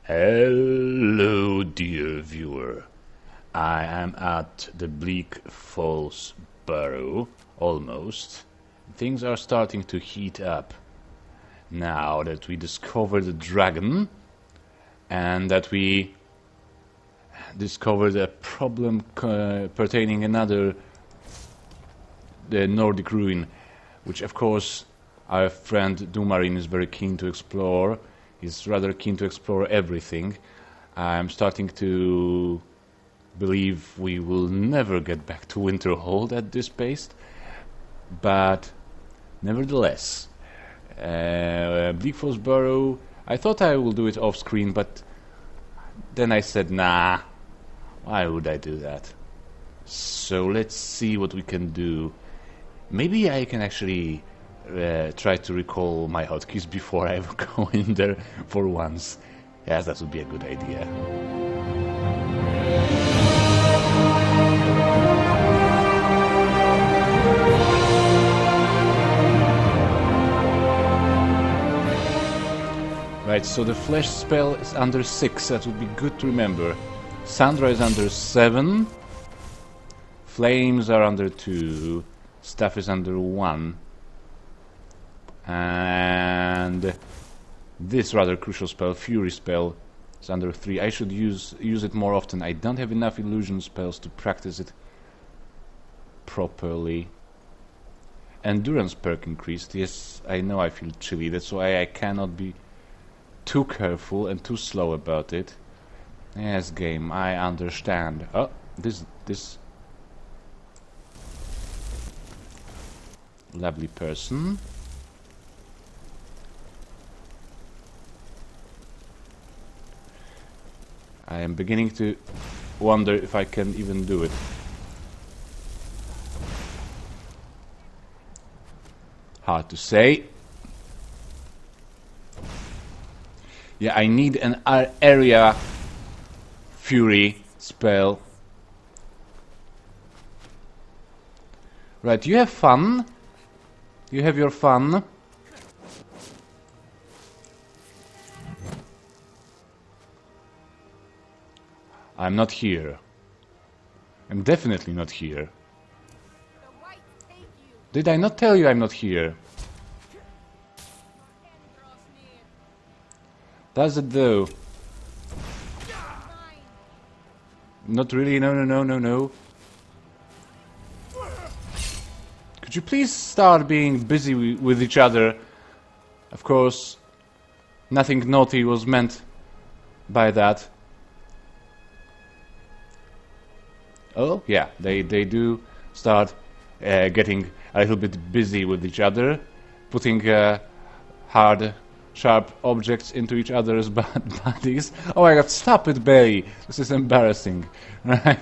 Hello, dear viewer. I am at the Bleak Falls barrow, almost. Things are starting to heat up. Now that we discovered the dragon, and that we discovered a problem pertaining the Nordic ruin, which of course our friend Dumarin is very keen to explore. He's rather keen to explore everything. I'm starting to believe we will never get back to Winterhold at this pace, but nevertheless, Bleak Falls Barrow, I thought I will do it off screen, but then I said, nah, why would I do that? So let's see what we can do. Maybe I can actually try to recall my hotkeys before I go in there for once. Yes, that would be a good idea. Right, so the flesh spell is under 6, that would be good to remember. Sandra is under 7. Flames are under 2. Staff is under 1. And this rather crucial spell, Fury spell, is under 3. I should use it more often. I don't have enough illusion spells to practice it properly. Endurance perk increased. Yes, I know I feel chilly. That's why I cannot be too careful and too slow about it. Yes, game, I understand. Oh, this lovely person. I am beginning to wonder if I can even do it. Hard to say. Yeah, I need an area fury spell. Right, you have fun. You have your fun. I'm not here. I'm definitely not here. Did I not tell you I'm not here? Does it though? Not really, no. Could you please start being busy with each other? Of course, nothing naughty was meant by that. Oh, yeah, they do start getting a little bit busy with each other, putting hard, sharp objects into each other's bodies. Oh my god, stop it, Bay! This is embarrassing. Right?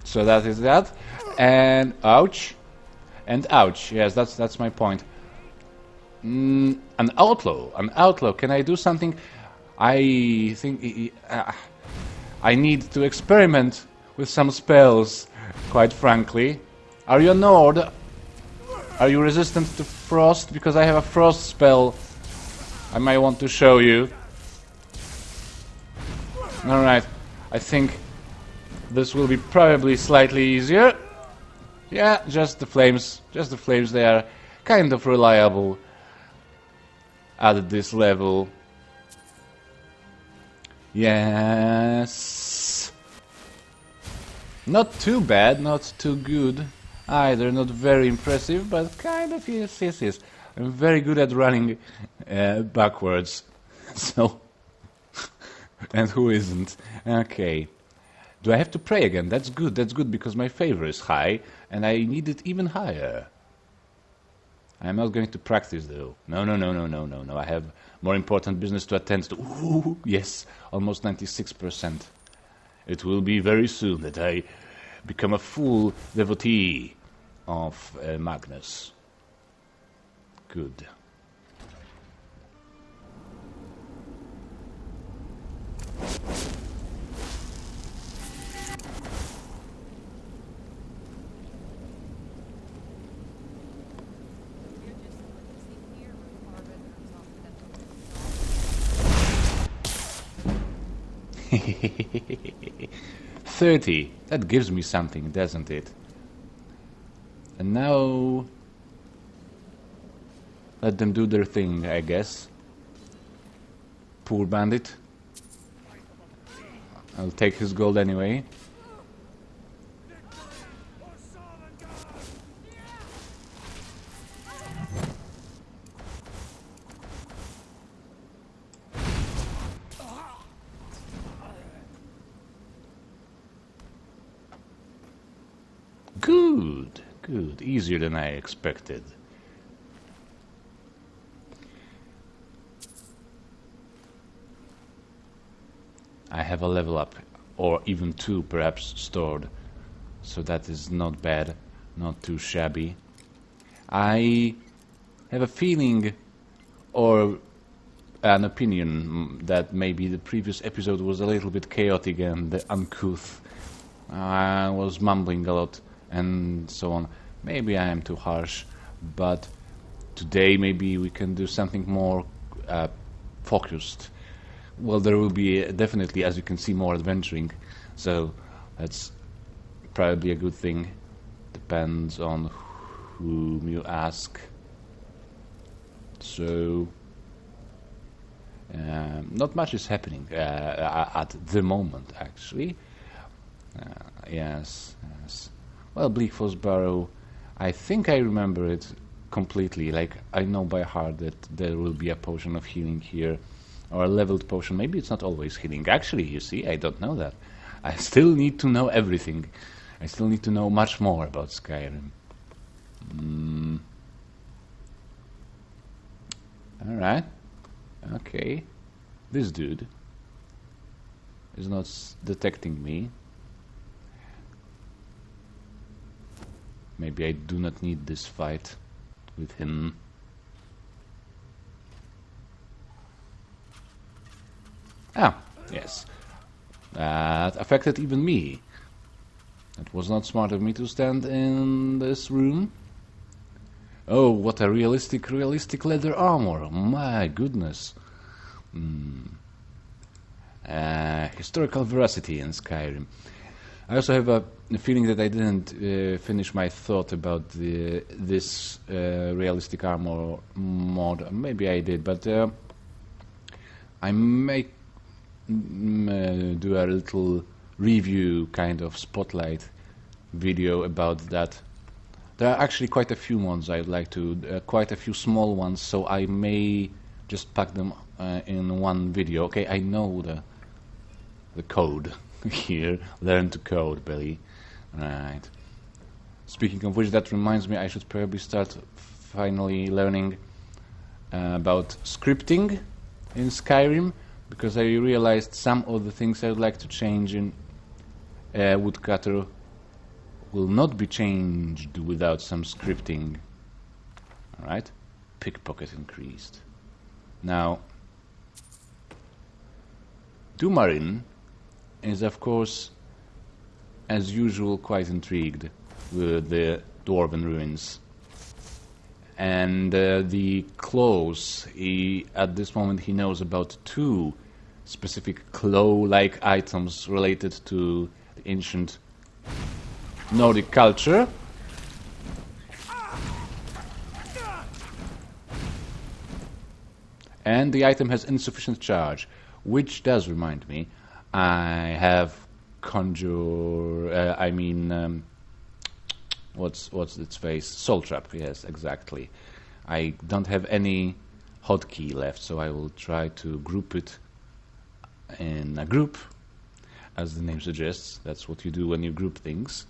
So that is that. And ouch. And ouch. Yes, that's my point. An outlaw. Can I do something? I think I need to experiment with some spells, quite frankly. Are you a Nord? Are you resistant to frost? Because I have a frost spell I might want to show you. Alright, I think this will be probably slightly easier. Yeah, just the flames. They are kind of reliable at this level. Yes. Not too bad, not too good either, not very impressive, but kind of yes. I'm very good at running backwards. So, and who isn't? Okay. Do I have to pray again? That's good because my favor is high and I need it even higher. I'm not going to practice though. No. I have more important business to attend to. Ooh, yes, almost 96%. It will be very soon that I become a full devotee of Magnus. Good. 30. That gives me something, doesn't it? And now let them do their thing, I guess. Poor bandit. I'll take his gold anyway. Good, good. Easier than I expected. I have a level up, or even 2 perhaps, stored. So that is not bad, not too shabby. I have a feeling, or an opinion, that maybe the previous episode was a little bit chaotic and uncouth. I was mumbling a lot and so on. Maybe I am too harsh, but today maybe we can do something more focused. Well, there will be definitely, as you can see, more adventuring, so that's probably a good thing. Depends on whom you ask. So, not much is happening at the moment, actually. Yes. Well, Bleak barrow, I think I remember it completely. Like, I know by heart that there will be a potion of healing here, or a leveled potion. Maybe it's not always healing. Actually, you see, I don't know that. I still need to know everything. I still need to know much more about Skyrim. Alright. Okay. This dude is not detecting me. Maybe I do not need this fight with him. Ah, yes. That affected even me. It was not smart of me to stand in this room. Oh, what a realistic leather armor. My goodness. Historical veracity in Skyrim. I also have a feeling that I didn't finish my thought about this realistic armor mod. Maybe I did, but I may do a little review kind of spotlight video about that. There are actually quite a few ones I'd like to, quite a few small ones, so I may just pack them in one video. Okay, I know the code here. Learn to code, Billy. Right. Speaking of which, that reminds me, I should probably start finally learning about scripting in Skyrim, because I realized some of the things I would like to change in Woodcutter will not be changed without some scripting. Alright? Pickpocket increased. Now, Dumarin is, of course, as usual, quite intrigued with the Dwarven ruins. And the claws, at this moment he knows about 2 specific claw-like items related to the ancient Nordic culture. And the item has insufficient charge, which does remind me, I have what's its face? Soul Trap, yes, exactly. I don't have any hotkey left, so I will try to group it in a group, as the name suggests. That's what you do when you group things.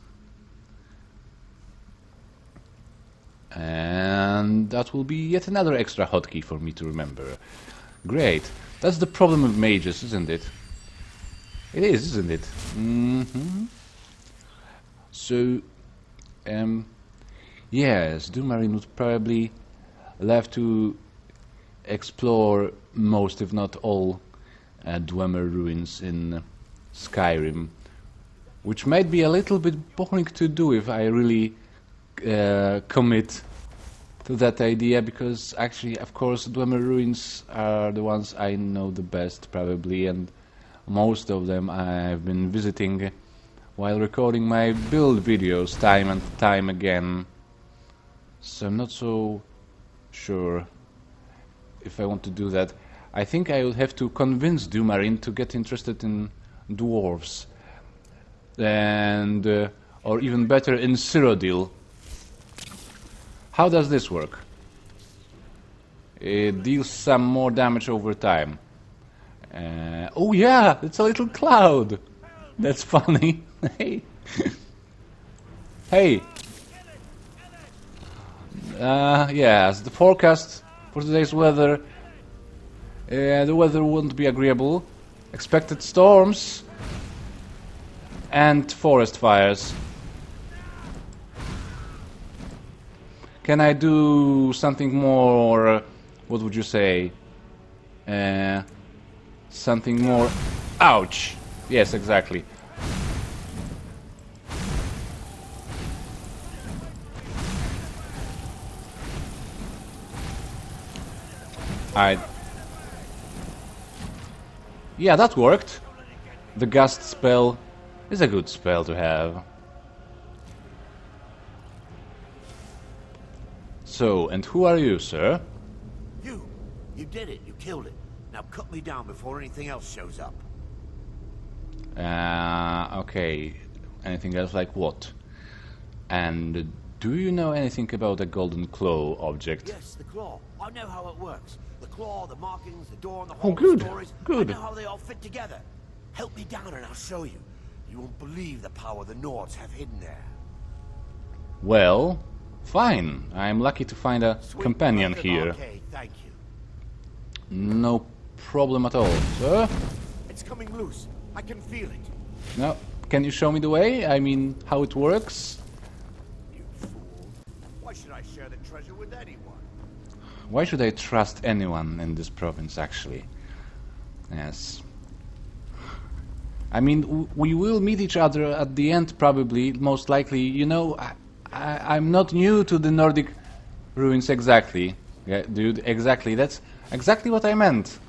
And that will be yet another extra hotkey for me to remember. Great. That's the problem with mages, isn't it? It is, isn't it? So, yes, Dumarin would probably love to explore most, if not all, Dwemer ruins in Skyrim, which might be a little bit boring to do if I really commit to that idea, because actually, of course, Dwemer ruins are the ones I know the best, probably, and Most of them I've been visiting while recording my build videos time and time again. So I'm not so sure if I want to do that. I think I will have to convince Dumarin to get interested in dwarves. And, or even better, in Cyrodiil. How does this work? It deals some more damage over time. Oh yeah, it's a little cloud. That's funny. Hey. Hey. Yes, the forecast for today's weather. The weather won't be agreeable. Expected storms and forest fires. Can I do something more? What would you say? Something more. Ouch! Yes, exactly. Yeah, that worked. The gust spell is a good spell to have. So, and who are you, sir? You did it. You killed it. Now cut me down before anything else shows up. Okay. Anything else like what? And do you know anything about the golden claw object? Yes, the claw. I know how it works. The claw, the markings, the door, and the whole good, stories. good. I know how they all fit together. Help me down and I'll show you. You won't believe the power the Nords have hidden there. Well, fine. I'm lucky to find a Sweet companion mother of here. Arcade, thank you. No problem at all, sir. It's coming loose. I can feel it. Now, can you show me the way? I mean, how it works? You fool. Why should I share the treasure with anyone? Why should I trust anyone in this province, actually? Yes. I mean, we will meet each other at the end, probably, most likely. You know, I'm not new to the Nordic ruins exactly. Yeah, dude, exactly. That's exactly what I meant.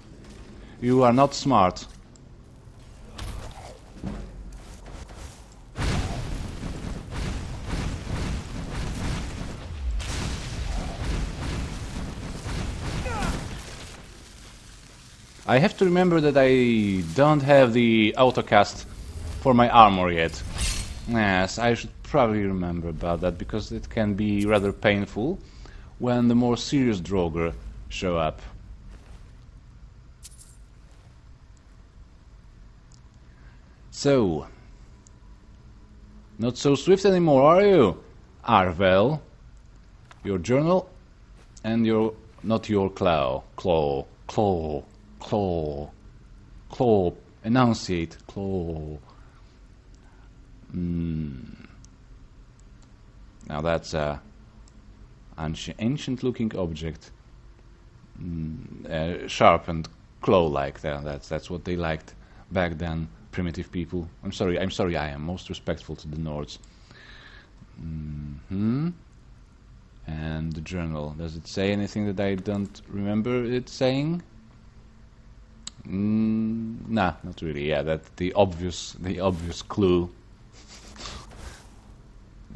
You are not smart. I have to remember that I don't have the autocast for my armor yet. Yes, I should probably remember about that, because it can be rather painful when the more serious Draugr show up. So, not so swift anymore, are you, Arvel? Your journal and not your claw. Enunciate, claw. Now that's a ancient-looking object, sharp and claw-like. That's what they liked back then. Primitive people. I'm sorry. I am most respectful to the Nords. And the journal. Does it say anything that I don't remember it saying? Nah, not really. Yeah, that's the obvious clue.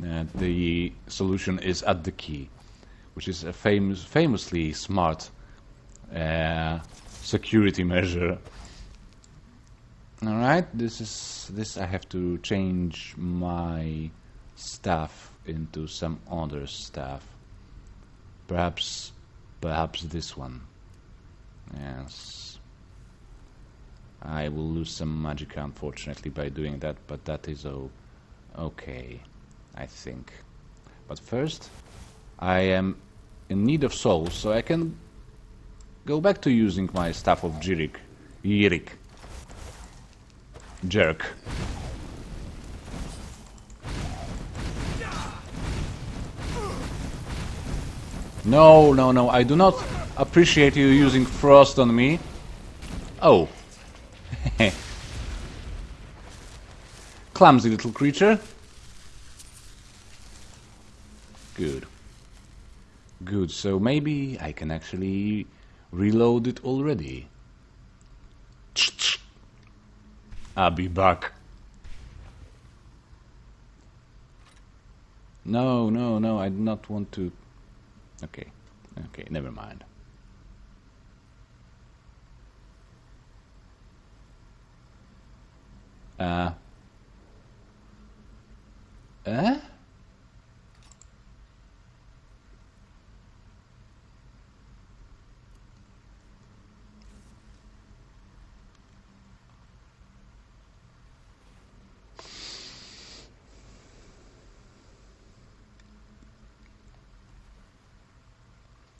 The solution is at the key, which is a famously smart security measure. All right, this I have to change my stuff into some other stuff. Perhaps this one. Yes. I will lose some magicka, unfortunately, by doing that, but that is okay, I think. But first, I am in need of souls, so I can go back to using my Staff of Yirik. Jerk. No, I do not appreciate you using frost on me. Oh. Clumsy little creature. Good. Good, so maybe I can actually reload it already. I'll be back. No, no, no, I do not want to... Okay, okay, never mind. Eh?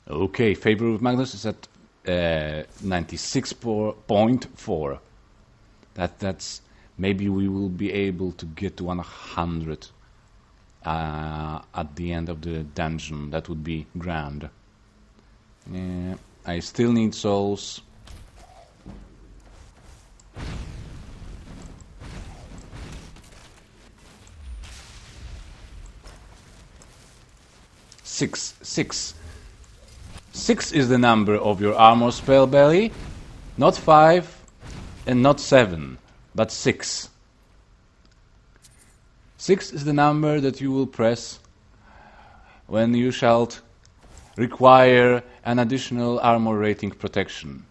Okay, favor of Magnus is at 96.4. That's maybe we will be able to get to 100 at the end of the dungeon. That would be grand. I still need souls. Six is the number of your armor spell belly, not 5 and not 7, but 6. 6 is the number that you will press when you shall require an additional armor rating protection.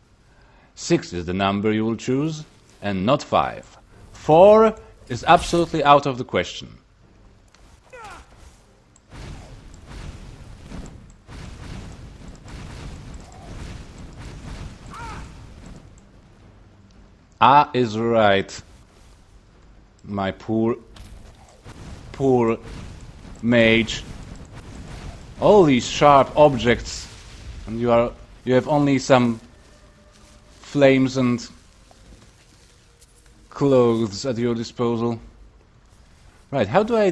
6 is the number you will choose, and not 5. 4 is absolutely out of the question. Ah is right. My poor mage. All these sharp objects, and you have only some flames and clothes at your disposal. Right, how do I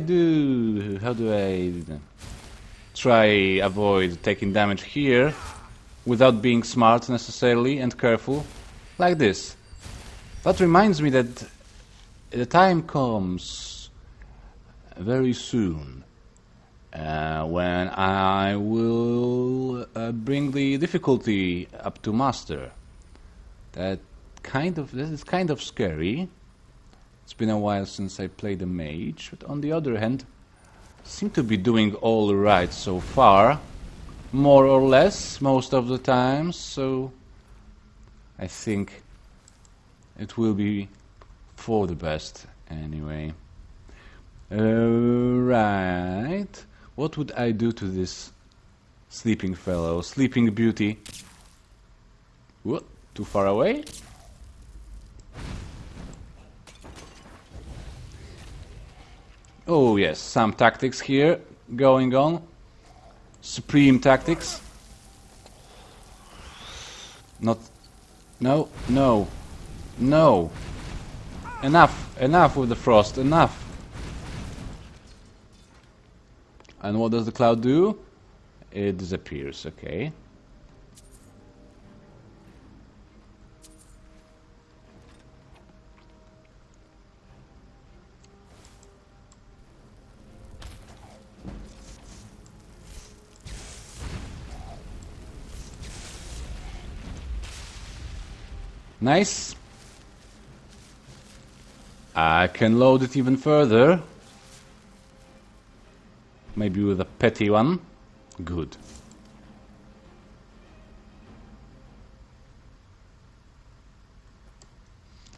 try avoid taking damage here without being smart necessarily and careful? Like this. That reminds me that the time comes very soon when I will bring the difficulty up to master. This is kind of scary. It's been a while since I played a mage, but on the other hand, I seem to be doing all right so far, more or less most of the time. So I think it will be for the best anyway. Right. What would I do to this sleeping fellow? Sleeping beauty. What? Too far away? Oh yes, some tactics here going on. Supreme tactics. Not... No, no. No! Enough! Enough with the frost! Enough! And what does the cloud do? It disappears, okay. Nice! I can load it even further. Maybe with a petty one. Good.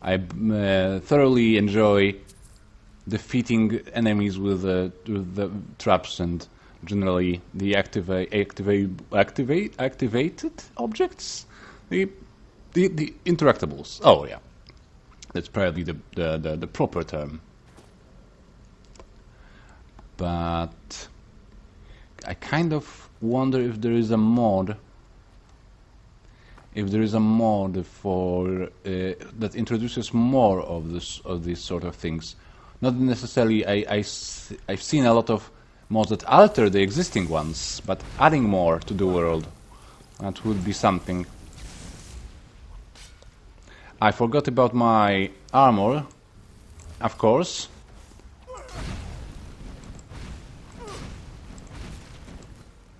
I thoroughly enjoy defeating enemies with the traps and generally the activated objects, the interactables. Oh yeah. That's probably the proper term. But I kind of wonder if there is a mod. If there is a mod for that introduces more of these sort of things. Not necessarily. I've seen a lot of mods that alter the existing ones, but adding more to the world. That would be something. I forgot about my armor, of course.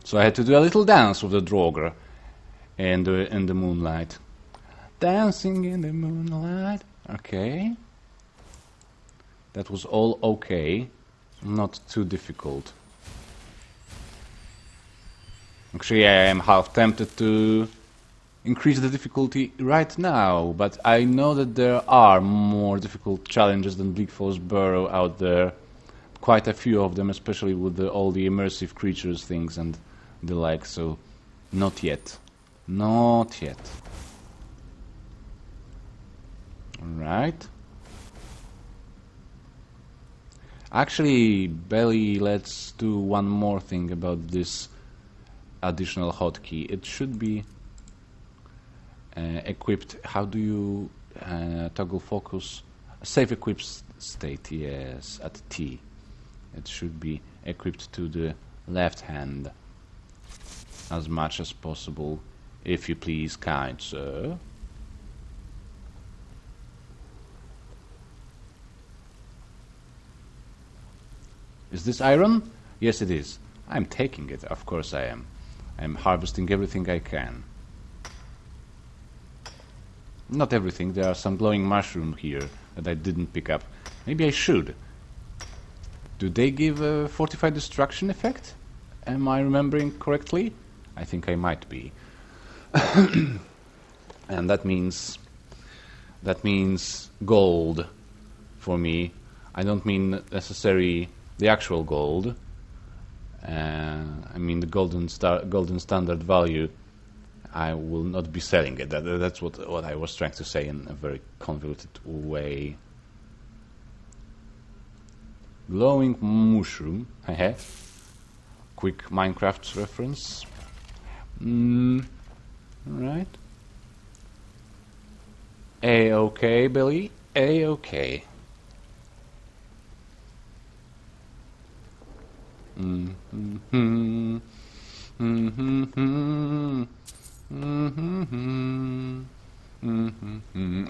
So I had to do a little dance with the Draugr in the moonlight. Dancing in the moonlight. Okay. That was all okay, not too difficult. Actually, I am half tempted to increase the difficulty right now, but I know that there are more difficult challenges than Bleak Falls Barrow out there. Quite a few of them, especially with all the immersive creatures things and the like, so not yet. Not yet. Alright. Actually, Belly, let's do one more thing about this additional hotkey. It should be equipped. How do you toggle focus? Save equipped state, yes, at T. It should be equipped to the left hand as much as possible, if you please, kind sir. Is this iron? Yes, it is. I'm taking it, of course I am. I'm harvesting everything I can. Not everything, there are some glowing mushrooms here that I didn't pick up. Maybe I should. Do they give a fortified destruction effect? Am I remembering correctly? I think I might be. And that means gold for me. I don't mean necessarily the actual gold. I mean the golden standard value. I will not be selling it. That's what I was trying to say in a very convoluted way. Glowing mushroom. Quick Minecraft reference. Right. A-okay, Billy. A-okay.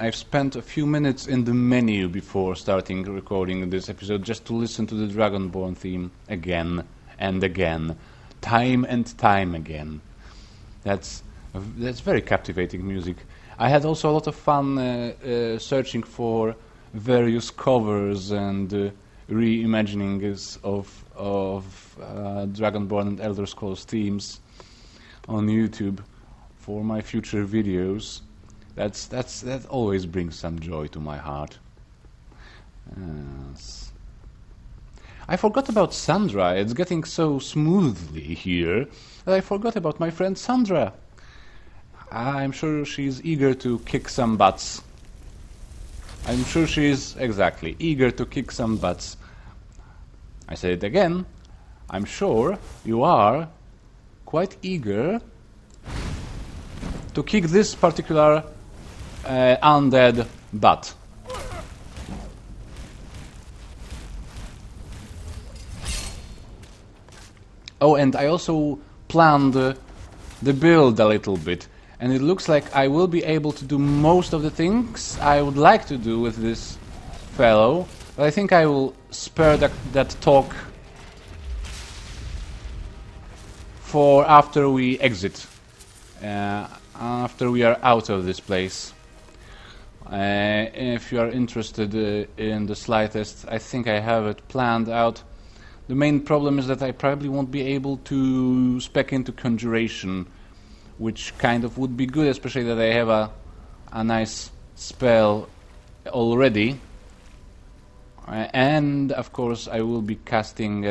I've spent a few minutes in the menu before starting recording this episode just to listen to the Dragonborn theme again and again, time and time again. That's very captivating music. I had also a lot of fun searching for various covers and reimaginings of Dragonborn and Elder Scrolls themes on YouTube for my future videos. That always brings some joy to my heart. Yes. I forgot about Sandra. It's getting so smoothly here that I forgot about my friend Sandra. I'm sure she's eager to kick some butts. I'm sure she's exactly eager to kick some butts. I say it again. I'm sure you are quite eager to kick this particular undead butt. Oh, and I also planned the build a little bit, and it looks like I will be able to do most of the things I would like to do with this fellow, but I think I will spare that talk for after we exit, after we are out of this place. If you are interested in the slightest, I think I have it planned out. The main problem is that I probably won't be able to spec into Conjuration, which kind of would be good, especially that I have a nice spell already. And of course I will be casting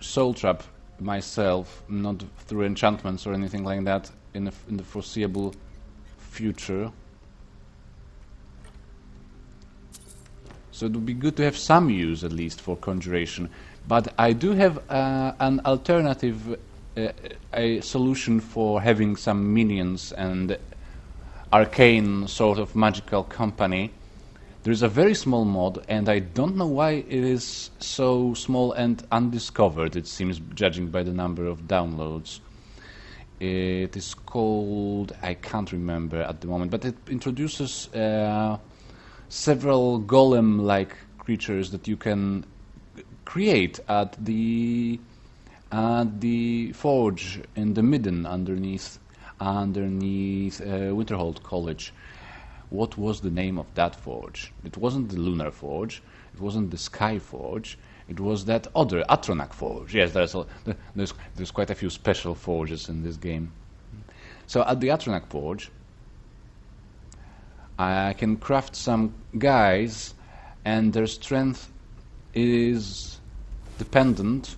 Soul Trap myself, not through enchantments or anything like that, in the foreseeable future. So it would be good to have some use at least for Conjuration. But I do have an alternative a solution for having some minions and arcane sort of magical company. There is a very small mod, and I don't know why it is so small and undiscovered, it seems, judging by the number of downloads. It is called, I can't remember at the moment, but it introduces several golem-like creatures that you can create at the forge in the midden underneath Winterhold College, what was the name of that forge. It wasn't the Lunar Forge, it wasn't the Sky Forge, it was that other Atronach Forge. Yes, there's quite a few special forges in this game. So at the Atronach Forge, I can craft some guys, and their strength is dependent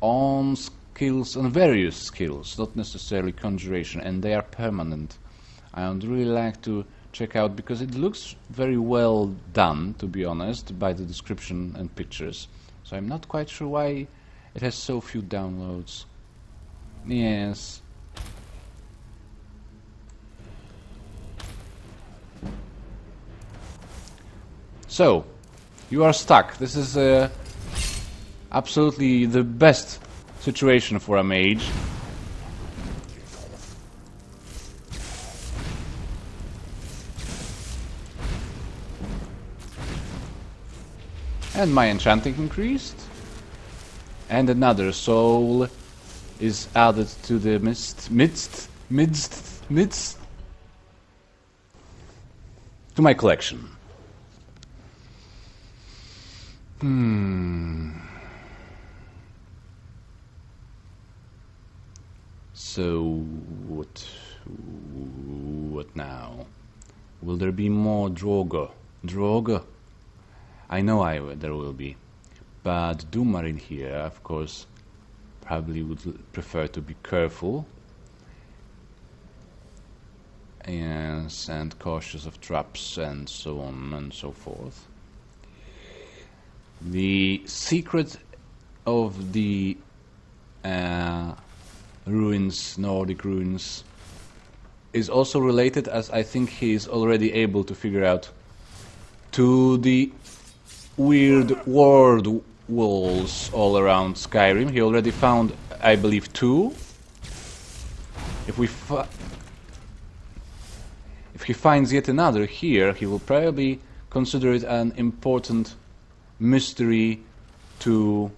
on skills, on various skills, not necessarily conjuration, and they are permanent. I would really like to check out, because it looks very well done, to be honest, by the description and pictures. So I'm not quite sure why it has so few downloads. Yes. So, you are stuck. This is absolutely the best situation for a mage. And my enchanting increased. And another soul is added to the midst to my collection. So what now? Will there be more Drogo? I know there will be, but Dumarin here, of course, probably would prefer to be careful, yes, and cautious of traps and so on and so forth. The secret of the ruins, Nordic ruins, is also related, as I think he is already able to figure out, to the weird ward walls all around Skyrim. He already found, I believe, 2. If he finds yet another here, he will probably consider it an important mystery to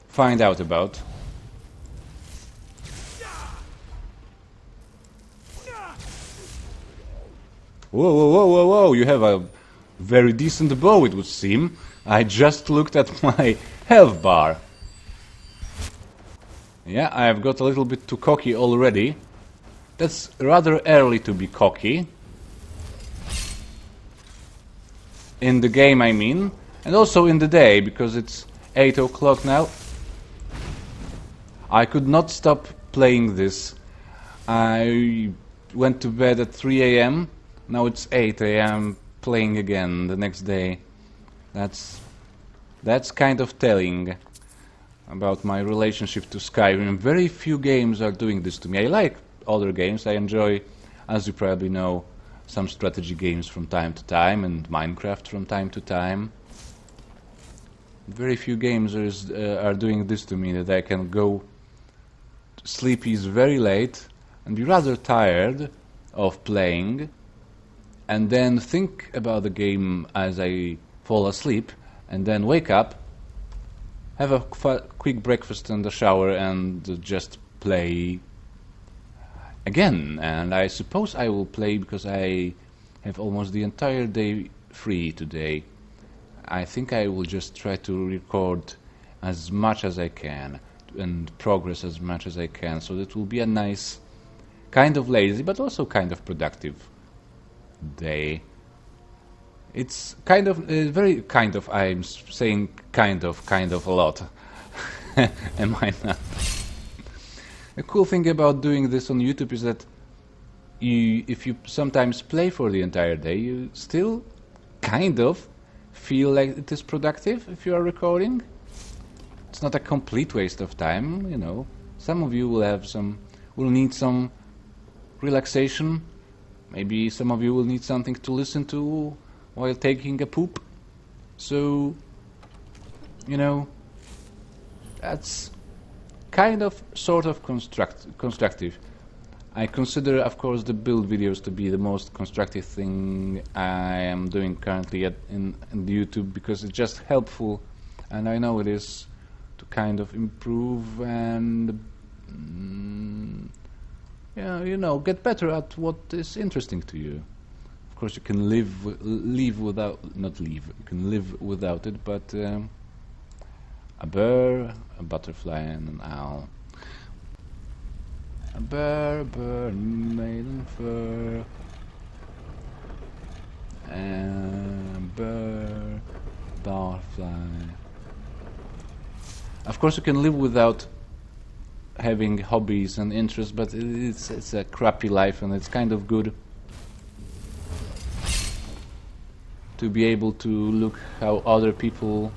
find out about. Whoa, you have a very decent bow, it would seem. I just looked at my health bar. Yeah, I've got a little bit too cocky already. That's rather early to be cocky. In the game, I mean. And also in the day, because it's 8 o'clock now. I could not stop playing this. I went to bed at 3 a.m. Now it's 8 a.m. playing again the next day. That's kind of telling about my relationship to Skyrim. Very few games are doing this to me. I like other games. I enjoy, as you probably know, some strategy games from time to time, and Minecraft from time to time. Very few games are doing this to me, that I can go sleepy very late and be rather tired of playing, and then think about the game as I fall asleep, and then wake up, have a quick breakfast and a shower, and just play again. And I suppose I will play, because I have almost the entire day free today. I think I will just try to record as much as I can and progress as much as I can, so that will be a nice, kind of lazy but also kind of productive day. It's kind of very kind of. I'm saying kind of a lot. Am I not? The cool thing about doing this on YouTube is that if you sometimes play for the entire day, you still kind of feel like it is productive if you are recording. It's not a complete waste of time, you know. Some of you will need some relaxation. Maybe some of you will need something to listen to while taking a poop. So, you know, that's kind of sort of constructive. I consider, of course, the build videos to be the most constructive thing I am doing currently in the YouTube, because it's just helpful, and I know it is, to kind of improve and yeah, you know, get better at what is interesting to you. Of course, you can live without, not leave. You can live without it, but a bear, a butterfly, and an owl. A bear, bird, maiden fur, and bird, butterfly. Of course, you can live without having hobbies and interests, but it's a crappy life, and it's kind of good to be able to look how other people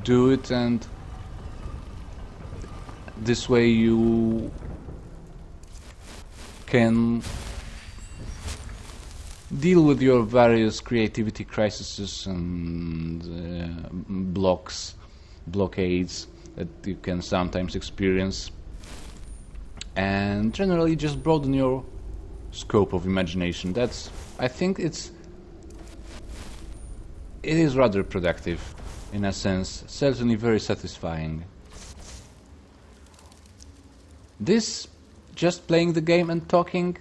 do it, and this way you can deal with your various creativity crises and blockades that you can sometimes experience, and generally just broaden your scope of imagination. That's, I think it is rather productive in a sense, certainly very satisfying. This, just playing the game and talking,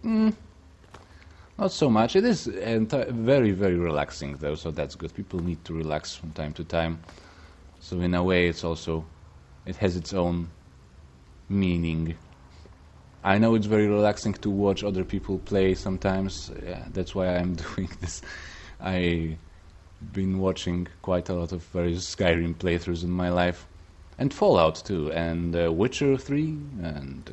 not so much. It is very, very relaxing though, so that's good. People need to relax from time to time. So in a way it has its own meaning. I know it's very relaxing to watch other people play sometimes. Yeah, that's why I'm doing this. I've been watching quite a lot of various Skyrim playthroughs in my life. And Fallout too, and Witcher 3, and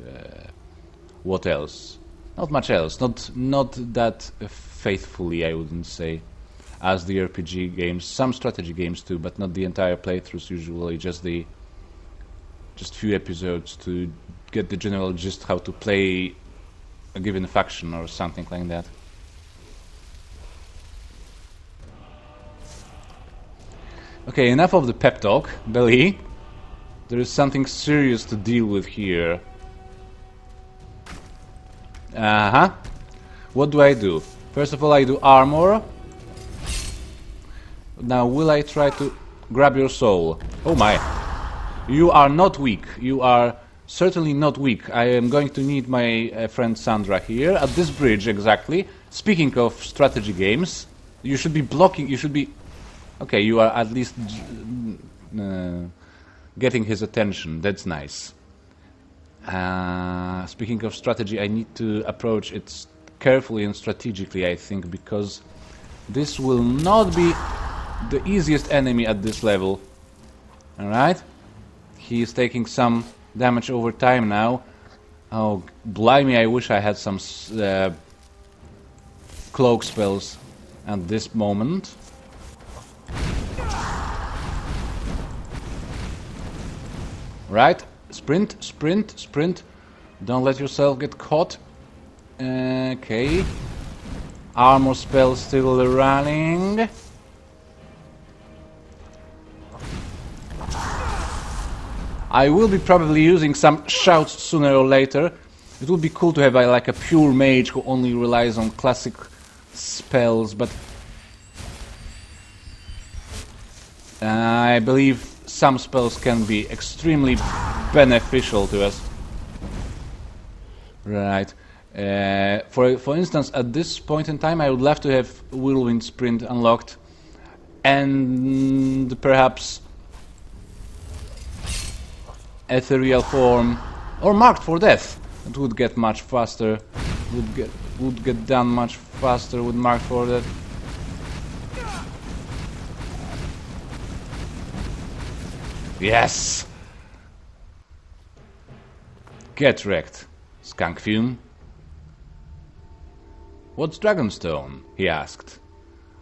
what else? Not much else. Not that faithfully, I wouldn't say, as the RPG games. Some strategy games too, but not the entire playthroughs. Usually, just few episodes to get the general gist how to play a given faction or something like that. Okay, enough of the pep talk, Belly. There is something serious to deal with here. What do I do? First of all, I do armor. Now, will I try to grab your soul? Oh my. You are not weak. You are certainly not weak. I am going to need my friend Sandra here, at this bridge exactly. Speaking of strategy games, you should be blocking, you should be... Okay, you are at least... getting his attention. That's nice. Speaking of strategy, I need to approach it carefully and strategically, I think, because this will not be the easiest enemy at this level. Alright? He is taking some damage over time now. Oh, blimey, I wish I had some cloak spells at this moment. Right, sprint, sprint, sprint. Don't let yourself get caught. Okay. Armor spell still running. I will be probably using some shouts sooner or later. It would be cool to have like a pure mage who only relies on classic spells, but I believe some spells can be extremely beneficial to us. Right. For instance, at this point in time, I would love to have Whirlwind Sprint unlocked, and perhaps Ethereal Form, or Marked for Death. It would get much faster. Would get done much faster with Marked for Death. Yes! Get wrecked, Skunk Fume. What's Dragonstone? He asked.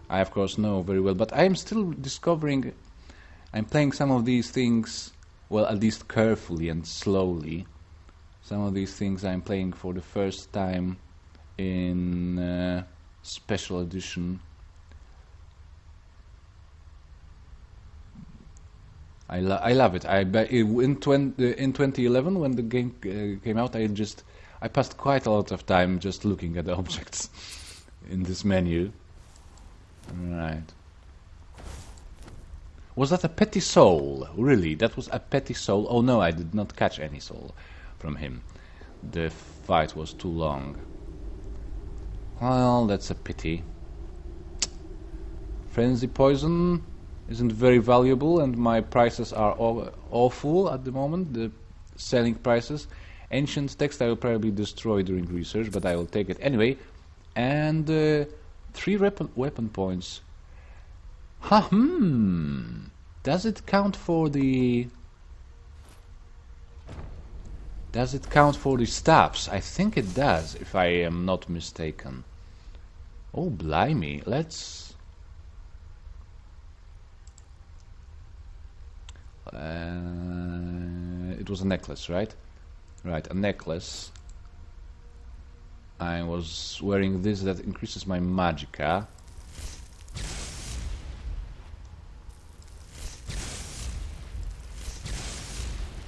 I of course know very well, but I am still discovering... I'm playing some of these things, well, at least carefully and slowly. Some of these things I'm playing for the first time in Special Edition. I love it. In 2011, when the game came out, I passed quite a lot of time just looking at the objects in this menu. Right. Was that a petty soul? Really? That was a petty soul? Oh no, I did not catch any soul from him. the fight was too long. Well, that's a pity. Frenzy Poison isn't very valuable, and my prices are awful at the moment, the selling prices. Ancient Text I will probably destroy during research, but I will take it anyway. And 3 weapon points. Does it count for the... Does it count for the staffs? I think it does, if I am not mistaken. Oh, blimey, let's... it was a necklace, right? Right, a necklace. I was wearing this that increases my magicka.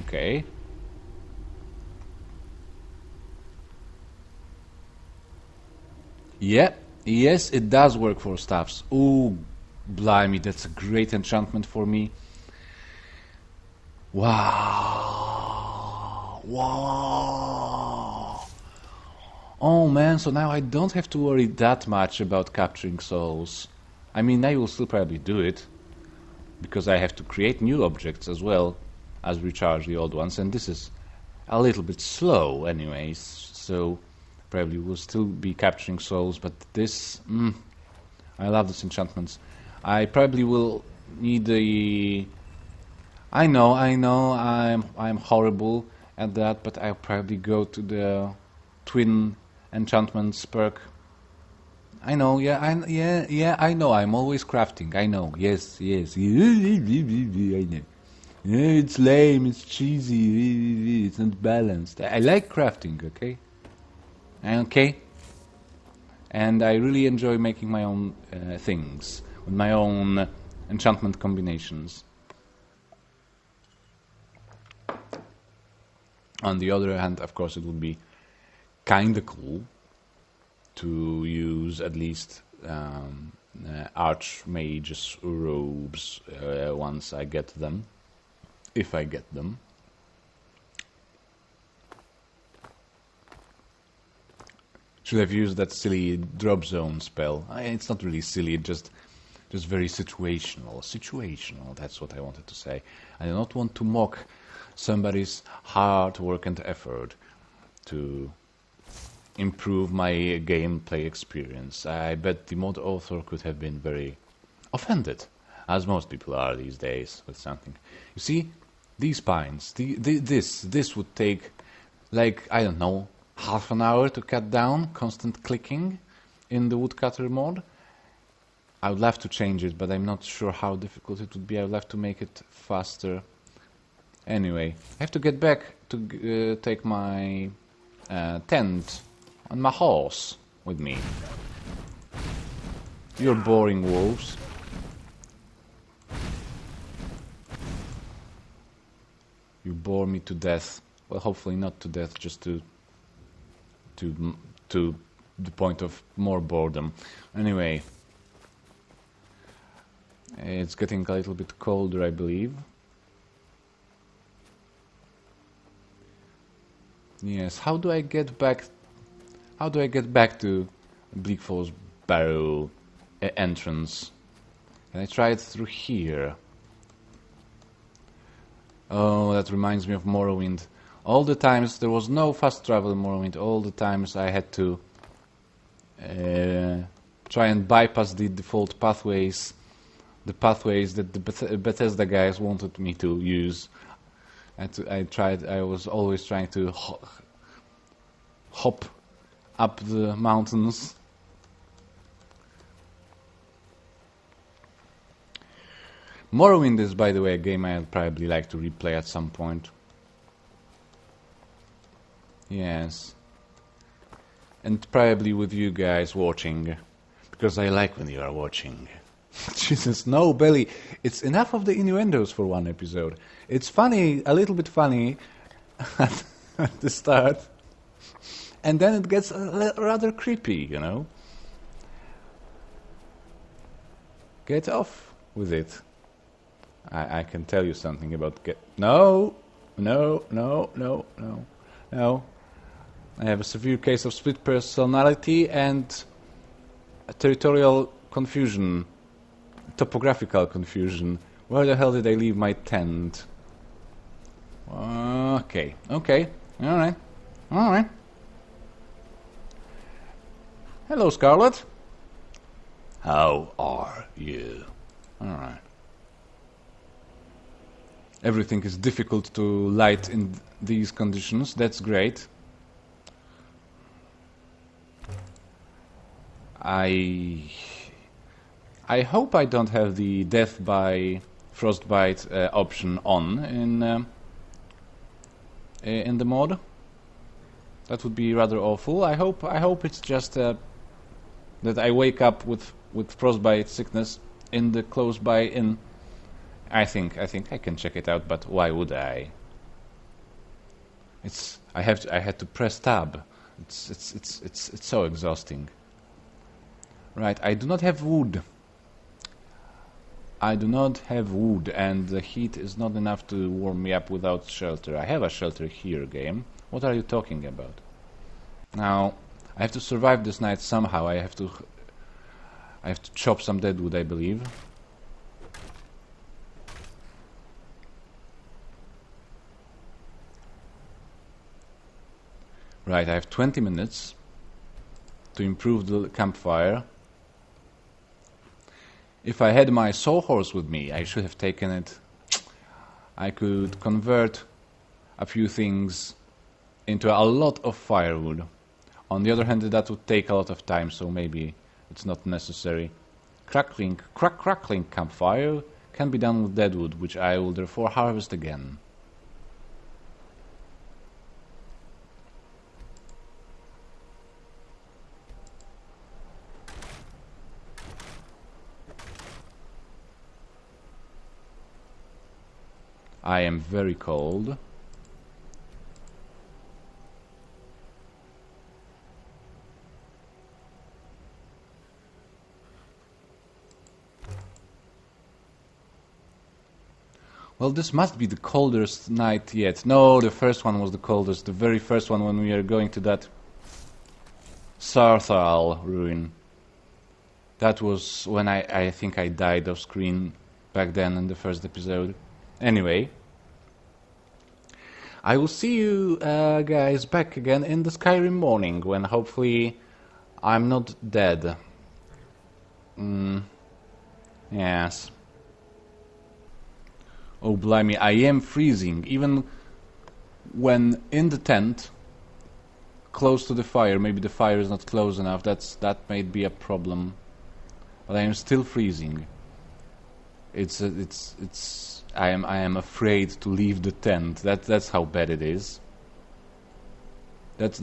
Okay. Yeah, yes, it does work for staffs. Ooh, blimey, that's a great enchantment for me. Wow. Wow. Oh man, so now I don't have to worry that much about capturing souls. I mean, I will still probably do it, because I have to create new objects as well as recharge the old ones, and this is a little bit slow anyways, so probably will still be capturing souls, but this... I love these enchantments. I probably will need the... I know, I'm horrible at that, but I'll probably go to the twin enchantments perk. I know, yeah, I know, I'm always crafting, I know, yes, I know. It's lame, it's cheesy, it's not balanced. I like crafting, okay? Okay? And I really enjoy making my own things, with my own enchantment combinations. On the other hand, of course, it would be kinda cool to use at least Archmage's robes once I get them, if I get them. Should have used that silly drop zone spell. It's not really silly, just very situational. Situational, that's what I wanted to say. I do not want to mock somebody's hard work and effort to improve my gameplay experience. I bet the mod author could have been very offended, as most people are these days, with something. You see, these pines, this would take, like, I don't know, half an hour to cut down, constant clicking in the woodcutter mod. I would love to change it, but I'm not sure how difficult it would be. I would love to make it faster. Anyway, I have to get back to take my tent and my horse with me. You're boring, wolves. You bore me to death. Well, hopefully not to death, just to the point of more boredom. Anyway, it's getting a little bit colder, I believe. Yes, how do I get back to Bleak Fall's barrow entrance? Can I try it through here? Oh, that reminds me of Morrowind. All the times there was no fast travel in Morrowind, all the times I had to try and bypass the default pathways, the pathways that the Bethesda guys wanted me to use. I was always trying to hop up the mountains. Morrowind is, by the way, a game I'd probably like to replay at some point. Yes. And probably with you guys watching, because I like when you are watching. Jesus, no, Belly, it's enough of the innuendos for one episode. It's funny, a little bit funny at the start, and then it gets rather creepy, you know? Get off with it. I can tell you something about No! I have a severe case of split personality and a territorial confusion, topographical confusion. Where the hell did I leave my tent? Okay, alright. Hello, Scarlet. How are you? Alright. Everything is difficult to light in these conditions, that's great. I hope I don't have the death by frostbite option on in the mod. That would be rather awful. I hope it's just that I wake up with frostbite sickness in the close by inn. I think I can check it out, but why would I? I had to press tab. It's so exhausting. Right, I do not have wood. And the heat is not enough to warm me up without shelter. I have a shelter here, game. What are you talking about? Now, I have to survive this night somehow. I have to chop some dead wood, I believe. Right, I have 20 minutes to improve the campfire. If I had my sawhorse with me, I should have taken it. I could convert a few things into a lot of firewood. On the other hand, that would take a lot of time, so maybe it's not necessary. Crackling campfire can be done with deadwood, which I will therefore harvest again. I am very cold. Well, this must be the coldest night yet. No, the first one was the coldest. The very first one when we are going to that Sarthal ruin. That was when I think I died off screen back then in the first episode. Anyway, I will see you guys back again in the Skyrim morning when hopefully I'm not dead. Yes. Oh blimey, I am freezing. Even when in the tent, close to the fire, maybe the fire is not close enough, that may be a problem. But I am still freezing. I am afraid to leave the tent. That's how bad it is. That's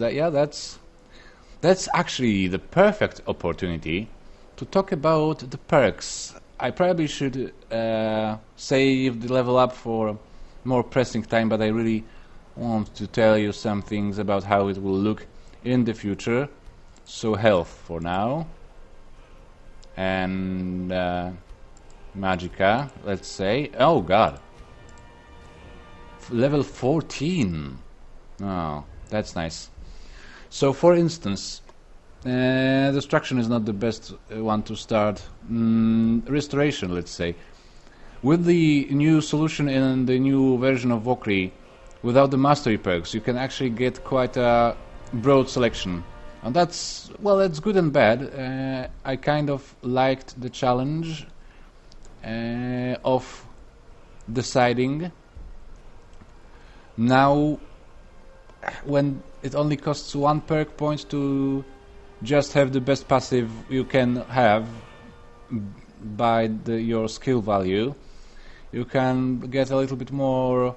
actually the perfect opportunity to talk about the perks. I probably should save the level up for more pressing time, but I really want to tell you some things about how it will look in the future. So health for now. And Magica, let's say. Oh god. Level 14. Oh, that's nice. So for instance, destruction is not the best one to start. Restoration, let's say. With the new solution in the new version of Vokrii, without the mastery perks, you can actually get quite a broad selection. And that's good and bad. I kind of liked the challenge of deciding. Now, when it only costs 1 perk point to just have the best passive you can have by your skill value, you can get a little bit more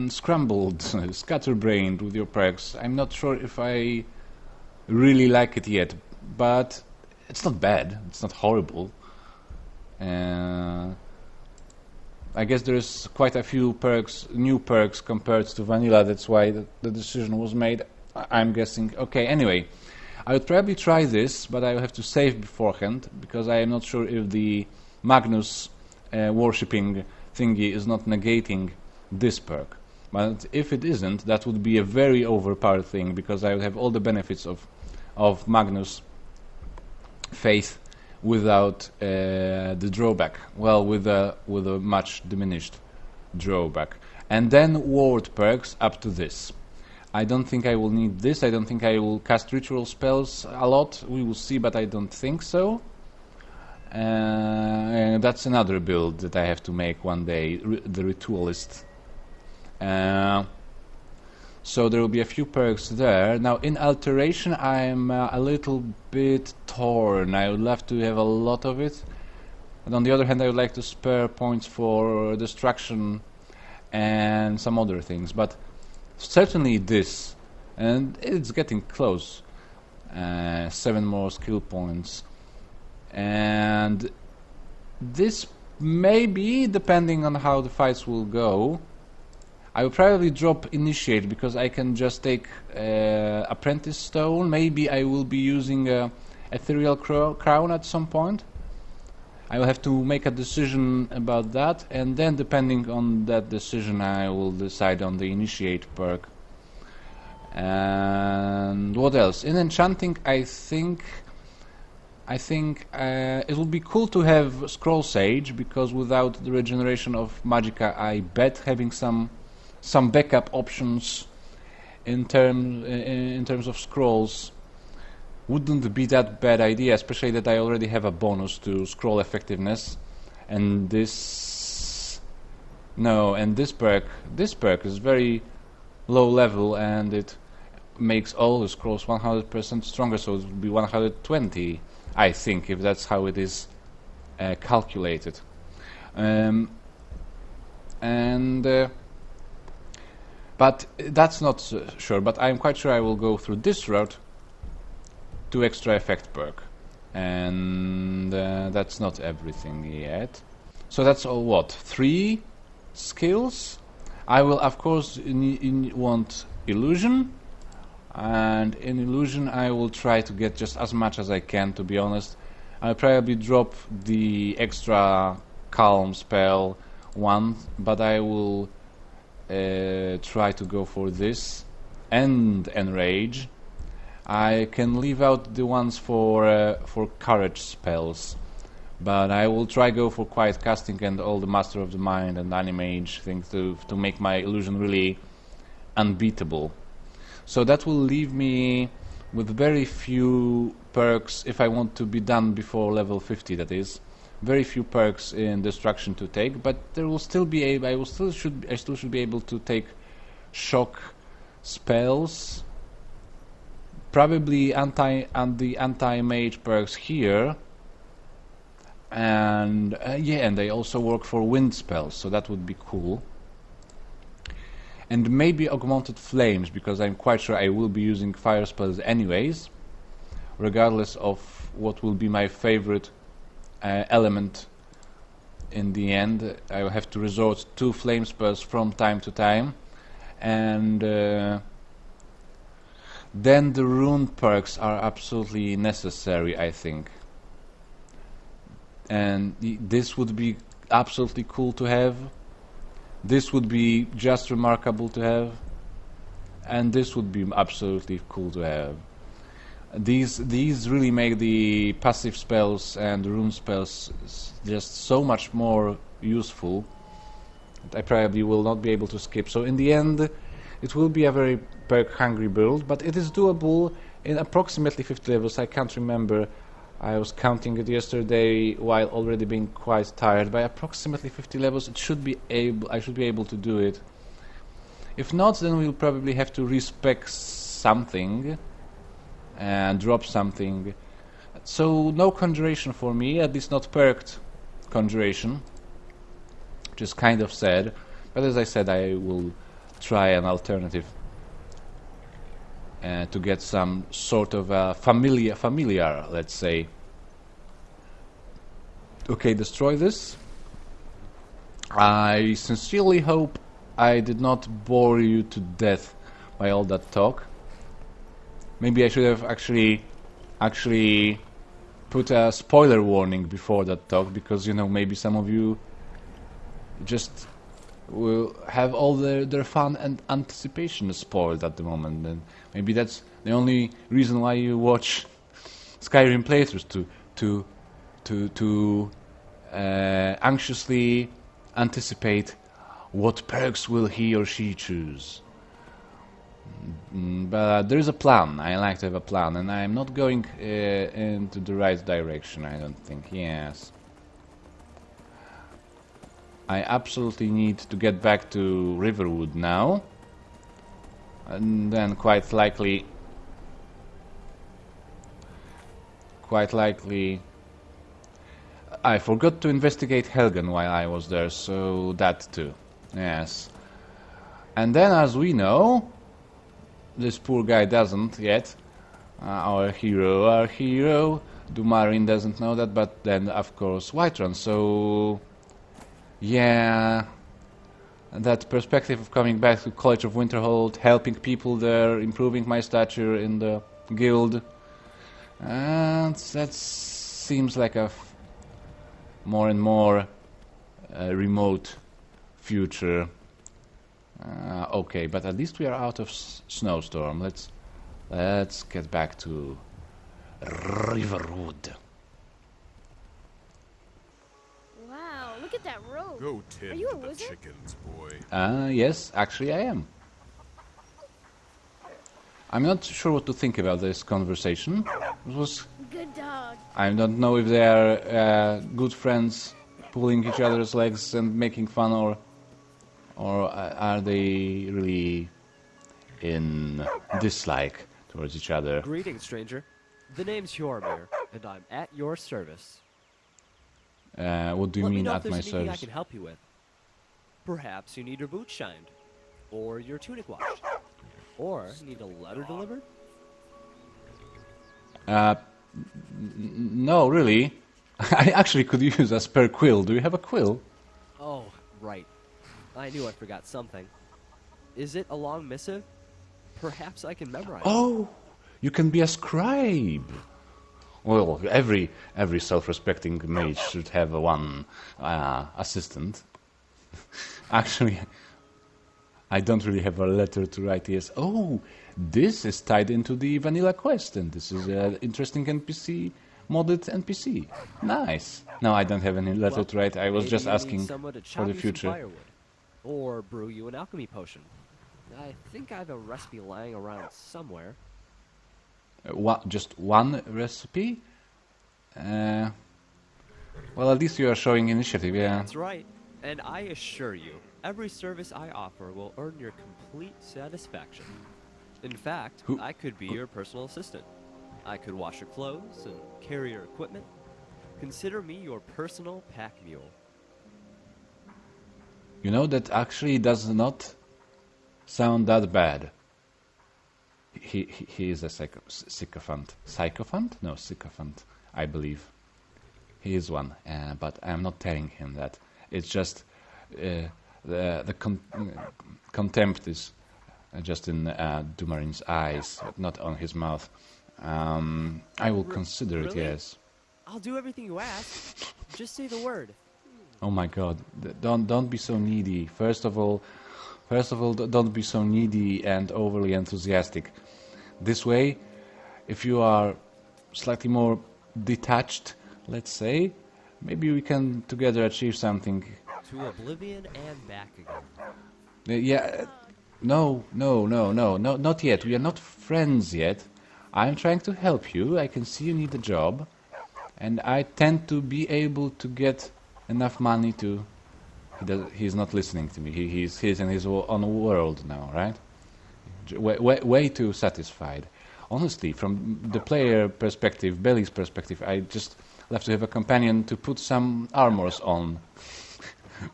scrambled, scatterbrained with your perks. I'm not sure if I really like it yet, but it's not bad, it's not horrible. I guess there's quite a few perks, new perks compared to vanilla, that's why the decision was made, I'm guessing. Okay, anyway, I would probably try this, but I will have to save beforehand, because I am not sure if the Magnus worshipping thingy is not negating this perk. But if it isn't, that would be a very overpowered thing, because I would have all the benefits of Magnus Faith without the drawback. Well, with a much diminished drawback. And then ward perks up to this. I don't think I will need this. I don't think I will cast ritual spells a lot. We will see, but I don't think so. And that's another build that I have to make one day, the Ritualist. So there will be a few perks there. Now in Alteration I'm a little bit torn. I would love to have a lot of it. But on the other hand I would like to spare points for Destruction and some other things. But certainly this. And it's getting close. 7 more skill points. And this may be, depending on how the fights will go. I will probably drop Initiate because I can just take Apprentice Stone. Maybe I will be using Ethereal Crown at some point. I will have to make a decision about that, and then depending on that decision I will decide on the Initiate perk. And what else? In Enchanting I think it would be cool to have Scroll Sage, because without the regeneration of Magicka I bet having some backup options in terms of scrolls wouldn't be that bad idea, especially that I already have a bonus to scroll effectiveness, and this perk is very low level and it makes all the scrolls 100% stronger, so it would be 120, I think, if that's how it is calculated. But that's not sure, but I'm quite sure I will go through this route to extra effect perk. And that's not everything yet. So that's all, what, 3 skills? I will of course want Illusion, and in Illusion I will try to get just as much as I can, to be honest. I'll probably drop the extra Calm spell one, but I will try to go for this and Enrage. I can leave out the ones for Courage spells, but I will try go for Quiet Casting and all the Master of the Mind and Animage things to make my illusion really unbeatable. So that will leave me with very few perks if I want to be done before level 50, that is. Very few perks in Destruction to take, but there will still be I still should be able to take shock spells. Probably the anti-mage perks here, and and they also work for wind spells, so that would be cool. And maybe Augmented Flames, because I'm quite sure I will be using fire spells anyways, regardless of what will be my favorite element in the end. I will have to resort to flame spells from time to time, and then the rune perks are absolutely necessary, I think. And this would be absolutely cool to have. This would be just remarkable to have. And this would be absolutely cool to have. These really make the passive spells and rune spells just so much more useful that I probably will not be able to skip. So in the end, it will be a very perk-hungry build, but it is doable in approximately 50 levels. I can't remember. I was counting it yesterday while already being quite tired. By approximately 50 levels, I should be able to do it. If not, then we'll probably have to respec something and drop something. So no conjuration for me, at least not perked conjuration, which is kind of sad. But as I said, I will try an alternative to get some sort of a familiar, let's say. Okay, destroy this. I sincerely hope I did not bore you to death by all that talk. Maybe I should have actually put a spoiler warning before that talk, because, you know, maybe some of you just will have all their fun and anticipation spoiled at the moment. And maybe that's the only reason why you watch Skyrim playthroughs to anxiously anticipate what perks will he or she choose. But there is a plan. I like to have a plan, and I'm not going into the right direction, I don't think. Yes. I absolutely need to get back to Riverwood now. And then quite likely... I forgot to investigate Helgen while I was there, so that too. Yes. And then, as we know... This poor guy doesn't yet. Our hero, Dumarin doesn't know that, but then of course Whiterun. So yeah, that perspective of coming back to College of Winterhold, helping people there, improving my stature in the guild, and that seems like a more and more remote future. Okay, but at least we are out of snowstorm. Let's get back to Riverwood. Wow, look at that road. Go tend Are you a to the wizard? chickens, boy. Yes, actually I am. I'm not sure what to think about this conversation. It was... Good dog. I don't know if they are good friends pulling each other's legs and making fun, or are they really in dislike towards each other? Greetings, stranger. The name's Jormir, and I'm at your service. What do you Let me mean know if at there's my anything I service? can help you with. Perhaps you need your boots shined, or your tunic washed, or need a letter delivered. No, really. I actually could use a spare quill. Do you have a quill? Oh, right. I knew I forgot something. Is it a long missive? Perhaps I can memorize it. Oh, you can be a scribe. Well, every self-respecting mage should have one assistant. Actually, I don't really have a letter to write. Yes. Oh, this is tied into the vanilla quest, and this is an interesting NPC, modded NPC. Nice. No, I don't have any letter Well, to write. I was maybe just you need asking someone to for chop the you some future. firewood, or brew you an alchemy potion. I think I have a recipe lying around somewhere. Just one recipe? Well, at least you are showing initiative, yeah. That's right. And I assure you, every service I offer will earn your complete satisfaction. In fact, I could be your personal assistant. I could wash your clothes and carry your equipment. Consider me your personal pack mule. You know, that actually does not sound that bad. He is a sycophant. Sycophant? No, sycophant, I believe. He is one, but I'm not telling him that. It's just the contempt is just in Dumarin's eyes, but not on his mouth. I will consider it, really? yes. I'll do everything you ask. Just say the word. Oh my God! Don't be so needy. First of all, don't be so needy and overly enthusiastic. This way, if you are slightly more detached, let's say, maybe we can together achieve something. To oblivion and back again. Yeah. No, not yet. We are not friends yet. I'm trying to help you. I can see you need a job, and I tend to be able to get enough money to... He's not listening to me. He's in his own world now, right? Way too satisfied. Honestly, from the player perspective, Belly's perspective, I just love to have a companion to put some armors on.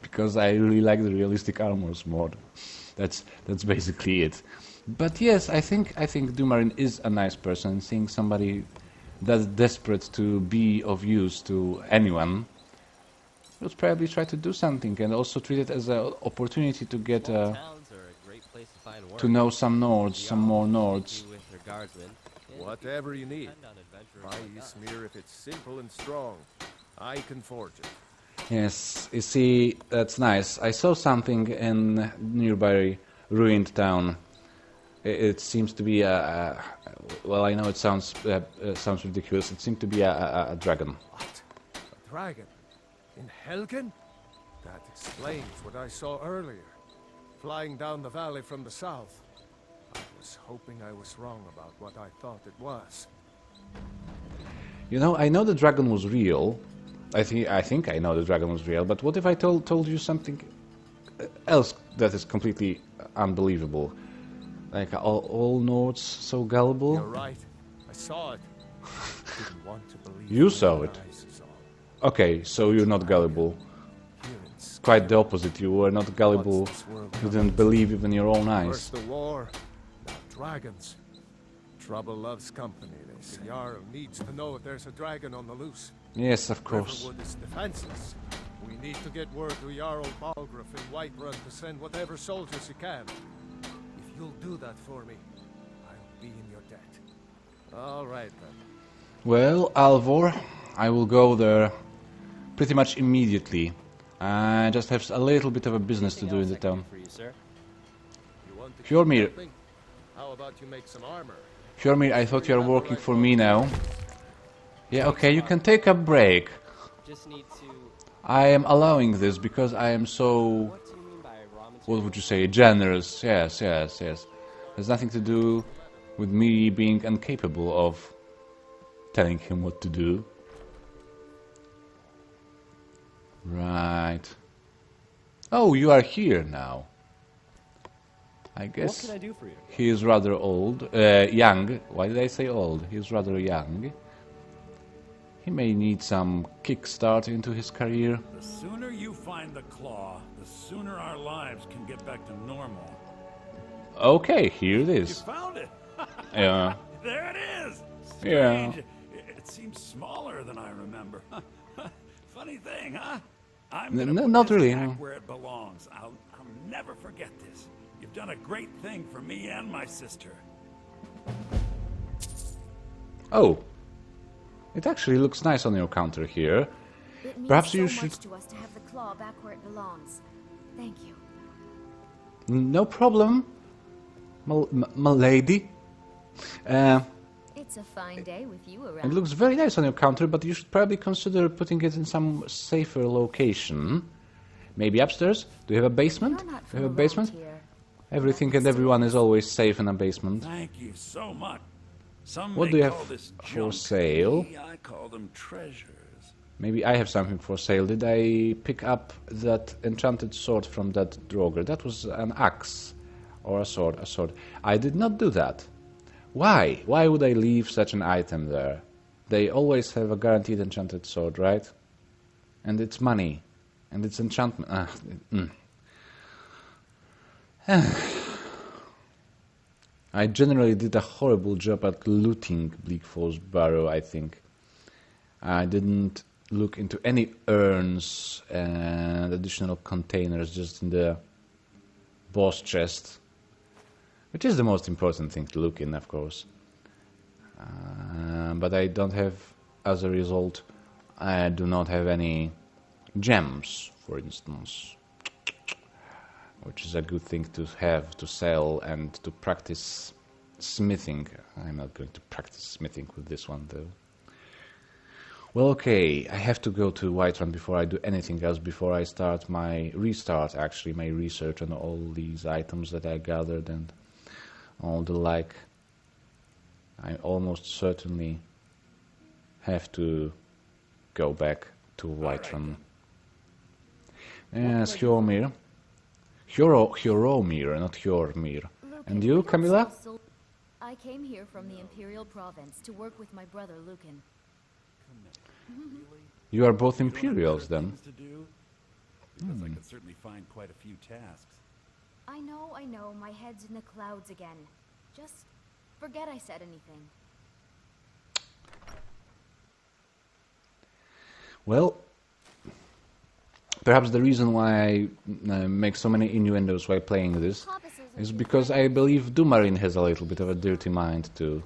Because I really like the realistic armors mod. That's basically it. But yes, I think Dumarin is a nice person. Seeing somebody that's desperate to be of use to anyone, would probably try to do something, and also treat it as an opportunity to get Towns are a great place to find work. to know some Nords, some more Nords. With their guardsmen. Whatever you need. Depend on adventurers Buy like you us. smear if it's simple and strong. I can forge it. Yes, you see, that's nice. I saw something in nearby ruined town. It seems to be well, I know it sounds ridiculous. It seemed to be a dragon. What? A dragon? In Helgen? That explains what I saw earlier. Flying down the valley from the south. I was hoping I was wrong about what I thought it was. You know, I know the dragon was real. I think I know the dragon was real. But what if I told you something else that is completely unbelievable? Like all Nords so gullible? You're right. I saw it. Didn't want to believe You my saw own it. eyes is all. Okay, so you're not gullible. Here in Skyrim, Quite the opposite. You were not gullible. what's this world You coming didn't to? believe even your own First eyes. the war, now dragons. Trouble loves company, they say. The Jarl needs to know if there's a dragon on the loose. Yes, of course. Riverwood is defenseless. We need to get word to Jarl Balgruuf in Whiterun to send whatever soldiers he can. If you'll do that for me, I'll be in your debt. All right then. Well, Alvor, I will go there pretty much immediately. I just have a little bit of a business to do in the town. For you, sir. You want to keep Fjormir. helping? How about you make some armor? Fjormir, I thought you were working for me now. Yeah, okay, you can take a break. Just need to. I am allowing this because I am so, What do you mean by raw material? what would you say, generous. Yes, yes, yes. Has nothing to do with me being incapable of telling him what to do. Right. Oh, you are here now. I What guess can I do for you? he is rather old, young. Why did I say old? He is rather young. He may need some kickstart into his career. The sooner you find the claw, the sooner our lives can get back to normal. Okay, here it You is. found it! Yeah. There it is! Yeah. Strange. It seems smaller than I remember. Funny thing, huh? I'm gonna put not this really, back no. where it belongs. I'll never forget this. You've done a great thing for me and my sister. Oh. It actually looks nice on your counter here. It means Perhaps so you should... much to us to have the claw back where it belongs. Thank you. No problem, my lady. It's a fine day with you It around. looks very nice on your counter, but you should probably consider putting it in some safer location. Maybe upstairs? Do you have a basement? You're not Do from you have a around basement? here. Everything and everyone is always safe in a basement. Thank you so much. Some What may do you call have this for junk. sale? Me, I call them treasures. Maybe I have something for sale. Did I pick up that enchanted sword from that Draugr? That was an axe. Or a sword, a sword. I did not do that. Why? Why would I leave such an item there? They always have a guaranteed enchanted sword, right? And it's money. And it's enchantment. I generally did a horrible job at looting Bleak Fall's barrow, I think. I didn't look into any urns and additional containers, just in the boss chest. Which is the most important thing to look in, of course. But I don't have, as a result, I do not have any gems, for instance. Which is a good thing to have, to sell, and to practice smithing. I'm not going to practice smithing with this one, though. Well, okay, I have to go to Whiterun before I do anything else, before I start my research on all these items that I gathered and all the like. I almost certainly have to go back to Whiterun. Yes, Hjormir. Hjoromir, not Hjormir. Lucan, And you, we don't Camilla? sell sil- I came here from the Imperial Province to work with my brother Lucan. You are both You don't have Imperials, better then. things to do? Because I could certainly find quite a few tasks. I know, my head's in the clouds again. Just forget I said anything. Well, perhaps the reason why I make so many innuendos while playing this is because I believe Dumarin has a little bit of a dirty mind too.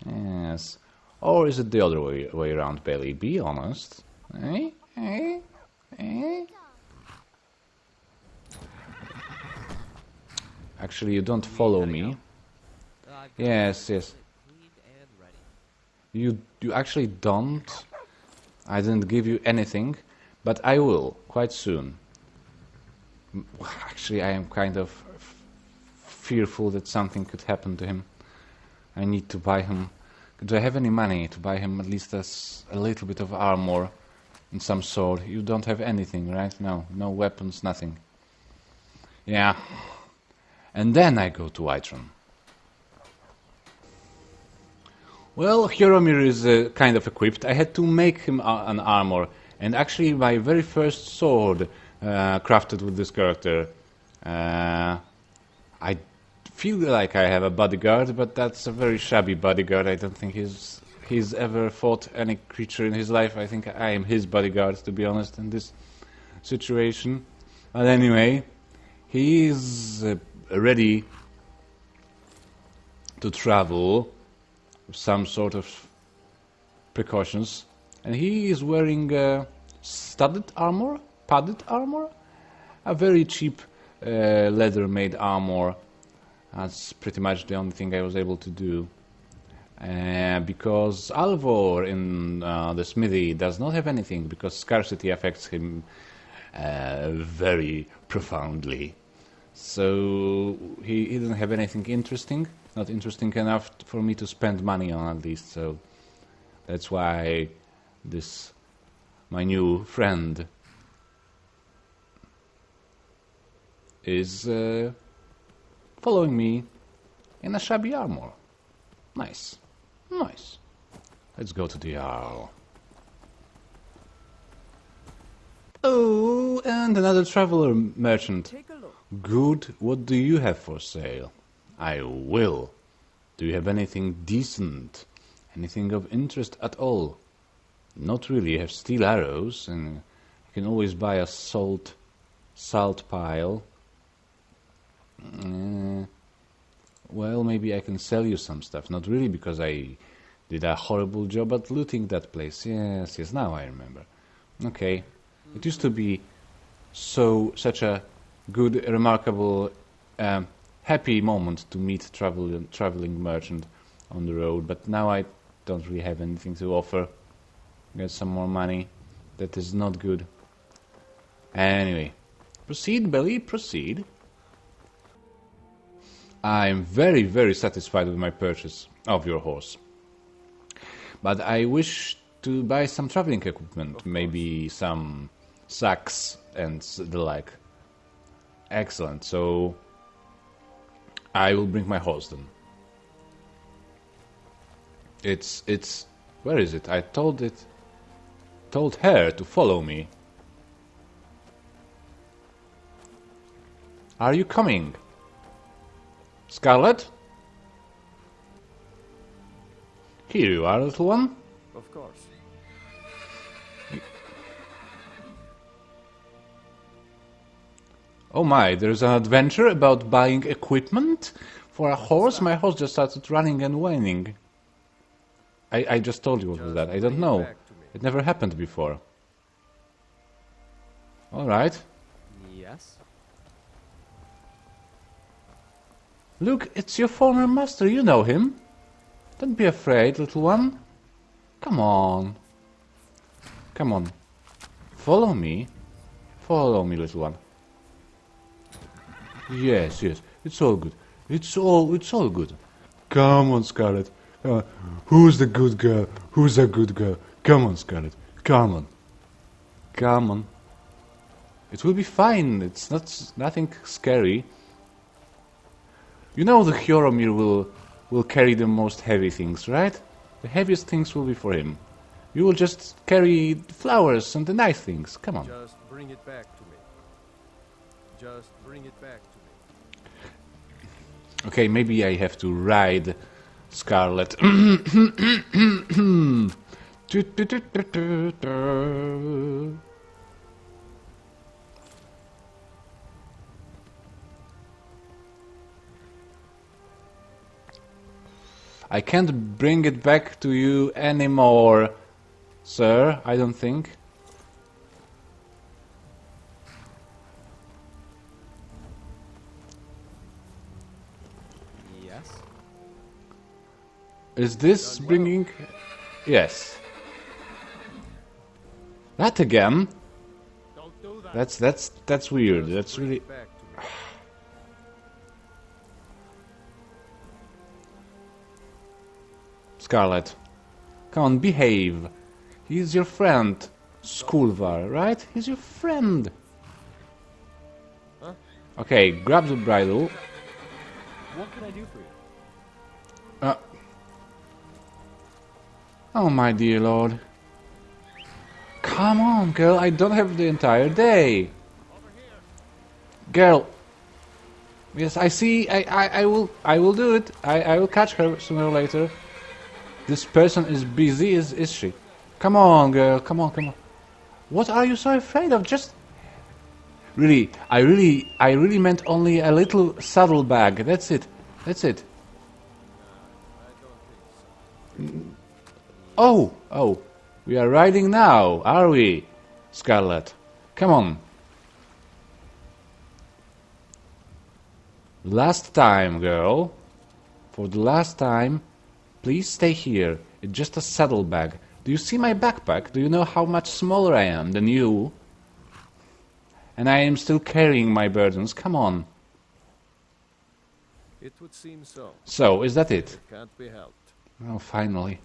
Yes. Or is it the other way around, Bailey? Be honest. Eh? Eh? Eh? Actually, you don't follow me. I've got Yes, yes. cleaned and ready. You actually don't. I didn't give you anything, but I will quite soon. Actually, I am kind of fearful that something could happen to him. I need to buy him. Do I have any money to buy him at least a little bit of armor and some sword? You don't have anything, right? No, no weapons, nothing. Yeah. And then I go to Whiterun. Well, Hjoromir is kind of equipped. I had to make him an armor, and actually my very first sword crafted with this character. I feel like I have a bodyguard, but that's a very shabby bodyguard. I don't think he's ever fought any creature in his life. I think I am his bodyguard, to be honest, in this situation. But anyway, he is ready to travel with some sort of precautions, and he is wearing studded armor, padded armor, a very cheap leather-made armor. That's pretty much the only thing I was able to do. Because Alvor in the smithy does not have anything, because scarcity affects him very profoundly. So he doesn't have anything interesting, not interesting enough for me to spend money on at least, so that's why my new friend is following me in a shabby armor. Nice. Nice. Let's go to the Jarl. Oh, and another traveler merchant. Take a look. Good. What do you have for sale? I will. Do you have anything decent? Anything of interest at all? Not really. I have steel arrows, and I can always buy a salt pile. Well, maybe I can sell you some stuff. Not really, because I did a horrible job at looting that place. Yes, yes, now I remember. Okay. It used to be such a good, remarkable, happy moment to meet traveling merchant on the road, but now I don't really have anything to offer. Get some more money. That is not good. Anyway, proceed, Belly, proceed. I'm very, very satisfied with my purchase of your horse. But I wish to buy some traveling equipment, maybe some sacks and the like. Excellent, so I will bring my horse then. It's where is it? I told her to follow me. Are you coming? Scarlet? Here you are, little one. Of course. Oh my, there's an adventure about buying equipment for a horse? My horse just started running and whining. I just told you what was that. I don't know. It never happened before. Alright. Yes? Look, it's your former master. You know him. Don't be afraid, little one. Come on. Come on. Follow me. Follow me, little one. Yes, yes. It's all good. It's all good. Come on, Scarlet. Who's the good girl? Who's a good girl? Come on, Scarlet. Come on. Come on. It will be fine. It's nothing scary. You know the Hjoromir will carry the most heavy things, right? The heaviest things will be for him. You will just carry flowers and the nice things. Come on. Just bring it back to me. Just bring it back to me. Okay, maybe I have to ride Scarlet. I can't bring it back to you anymore, sir, I don't think. Is this bringing... Yes. That again? Don't do that. That's weird. That's Bring really... it back to me. Scarlet. Come on, behave. He's your friend. Skulvar, right? He's your friend. Huh? Okay, grab the bridle. What can I do for you? Oh, my dear lord. Come on, girl. I don't have the entire day. Girl. Yes, I see. I will do it. I will catch her sooner or later. This person is busy, is she? Come on, girl. Come on, come on. What are you so afraid of? Just... Really, I really meant only a little saddlebag. That's it. That's it. Oh, oh. We are riding now, are we? Scarlet. Come on. Last time, girl. For the last time, please stay here. It's just a saddlebag. Do you see my backpack? Do you know how much smaller I am than you? And I am still carrying my burdens. Come on. It would seem so. So, is that it? Can't be helped. Oh, finally.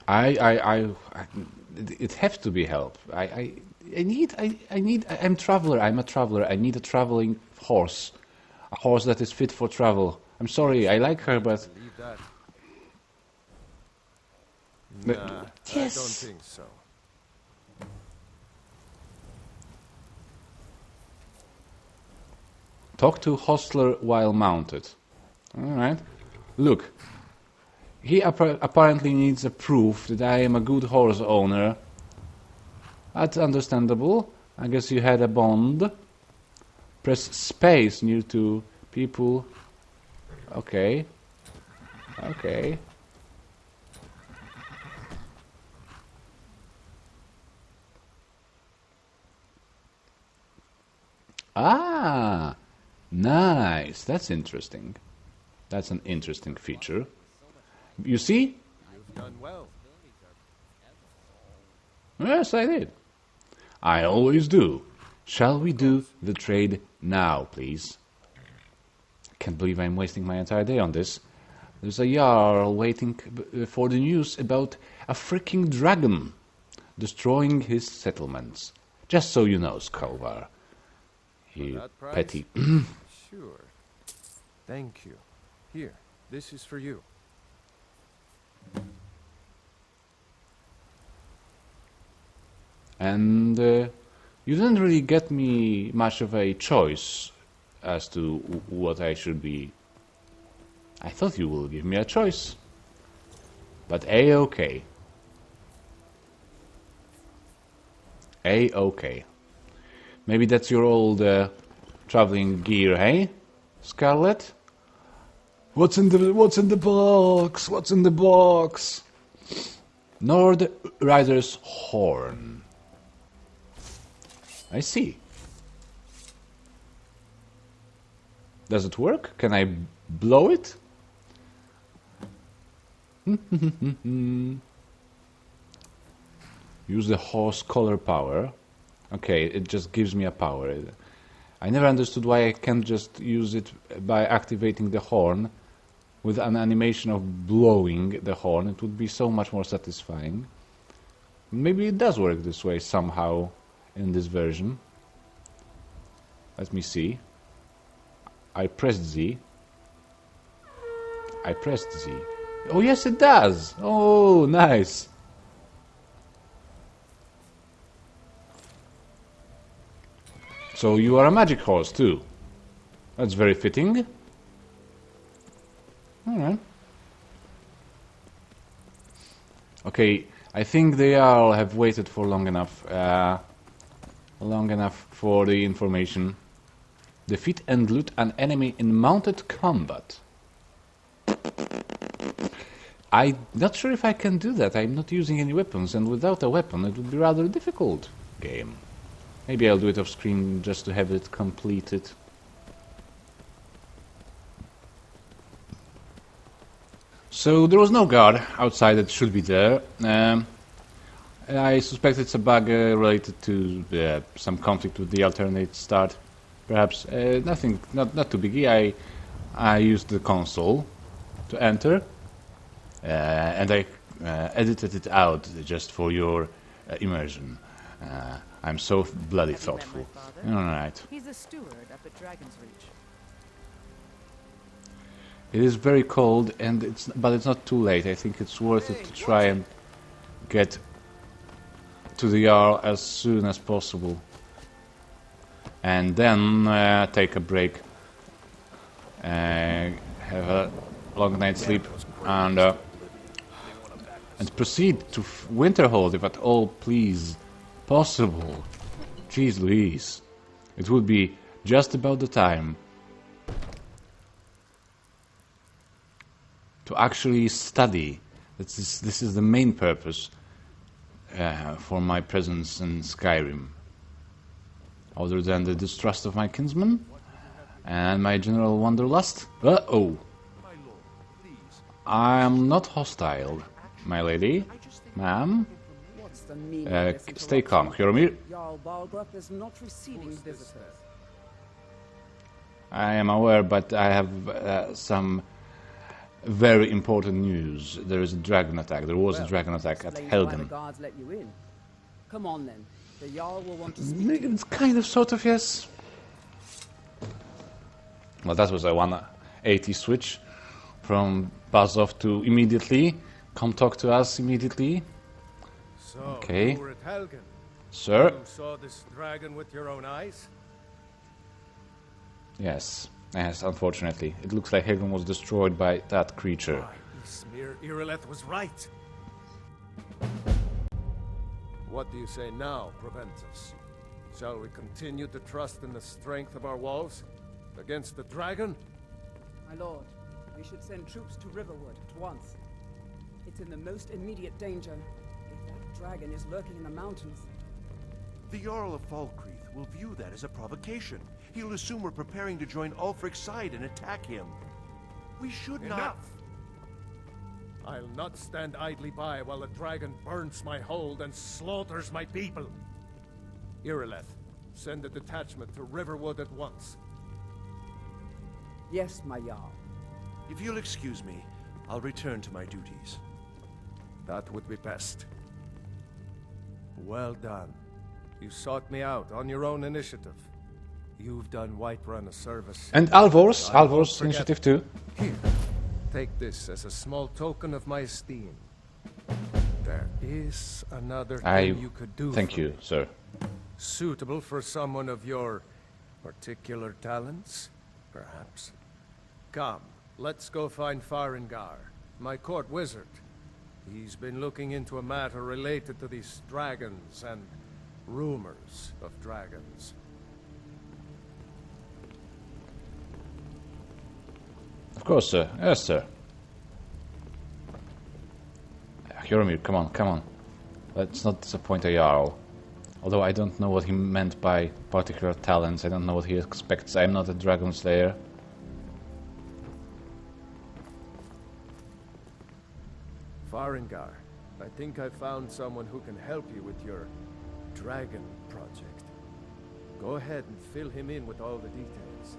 It has to be help. I'm traveler. I'm a traveler. I need a traveling horse, a horse that is fit for travel. I'm sorry. I like her, but Leave that. But- Nah, yes. I don't think so. talk to hostler while mounted. All right. Look. He apparently needs a proof that I am a good horse owner. That's understandable. I guess you had a bond. Press space near to people. Okay. Okay. Ah! Nice. That's interesting. That's an interesting feature. You see? You've done well. Yes, I did. I always do. Shall we do the trade now, please? I can't believe I'm wasting my entire day on this. There's a Jarl waiting for the news about a freaking dragon destroying his settlements. Just so you know, Skulvar. You That price? petty... Sure. Thank you. Here, this is for you. And you didn't really get me much of a choice as to what I should be. I thought you will give me a choice. But A-okay. A-okay. Maybe that's your old traveling gear, hey? Scarlet? What's in the box? What's in the box? Nord Rider's Horn. I see. Does it work? Can I blow it? Use the horse color power. Okay, it just gives me a power. I never understood why I can't just use it by activating the horn with an animation of blowing the horn. It would be so much more satisfying. Maybe it does work this way somehow in this version. Let me see. I pressed Z. I pressed Z. Oh yes, it does! Oh, nice! So you are a magic horse too. That's very fitting. Alright. Okay, I think they all have waited for long enough for the information. Defeat and loot an enemy in mounted combat. I'm not sure if I can do that. I'm not using any weapons, and without a weapon it would be rather difficult game. Maybe I'll do it off screen just to have it completed. So there was no guard outside that should be there. I suspect it's a bug related to some conflict with the alternate start. Perhaps nothing, not too biggie. I used the console to enter, and I edited it out just for your immersion. I'm so bloody thoughtful. All right. He's a steward up at Dragon's Reach. It is very cold, and but it's not too late. I think it's worth it to try and get to the Jarl as soon as possible, and then take a break, have a long night's sleep, and proceed to Winterhold if at all possible. Jeez Louise, it would be just about the time to actually study. This is the main purpose for my presence in Skyrim, other than the distrust of my kinsmen and my general wanderlust. Uh-oh. I am not hostile, my lady. Ma'am. What's the meaning of this Stay calm, Hjormir. Jarl Balgruuf is not receiving visitors. I am aware, but I have some very important news. There is a dragon attack. There was a dragon attack at Explains why the Helgen. guards let you in. Come on then. The Jarl will want to speak. It's kind of, sort of, yes. Well, that was a 180 switch from buzz off to immediately. Come talk to us immediately. So, Okay. you were at Helgen. Sir? You saw this dragon with your own eyes? Yes. Yes, unfortunately. It looks like Helgen was destroyed by that creature. Smear Irileth was right. What do you say now, Proventus? Shall we continue to trust in the strength of our walls against the dragon? My lord, we should send troops to Riverwood at once. It's in the most immediate danger. If that dragon is lurking in the mountains. The Jarl of Falkreath will view that as a provocation. He'll assume we're preparing to join Ulfric's side and attack him. We should not... Enough! I'll not stand idly by while the dragon burns my hold and slaughters my people. Irileth, send a detachment to Riverwood at once. Yes, my Jarl. If you'll excuse me, I'll return to my duties. That would be best. Well done. You sought me out on your own initiative. You've done Whiterun a service. And I won't Alvor's forget initiative too. Here, take this as a small token of my esteem. There is another thing you could do. Thank for you, me. sir. Suitable for someone of your particular talents, perhaps. Come, let's go find Farengar, my court wizard. He's been looking into a matter related to these dragons and rumors of dragons. Of course, sir. Yes, sir. Hjormir, come on, come on. Let's not disappoint a Jarl. Although I don't know what he meant by particular talents, I don't know what he expects. I'm not a dragon slayer. Farengar, I think I found someone who can help you with your dragon project. Go ahead and fill him in with all the details.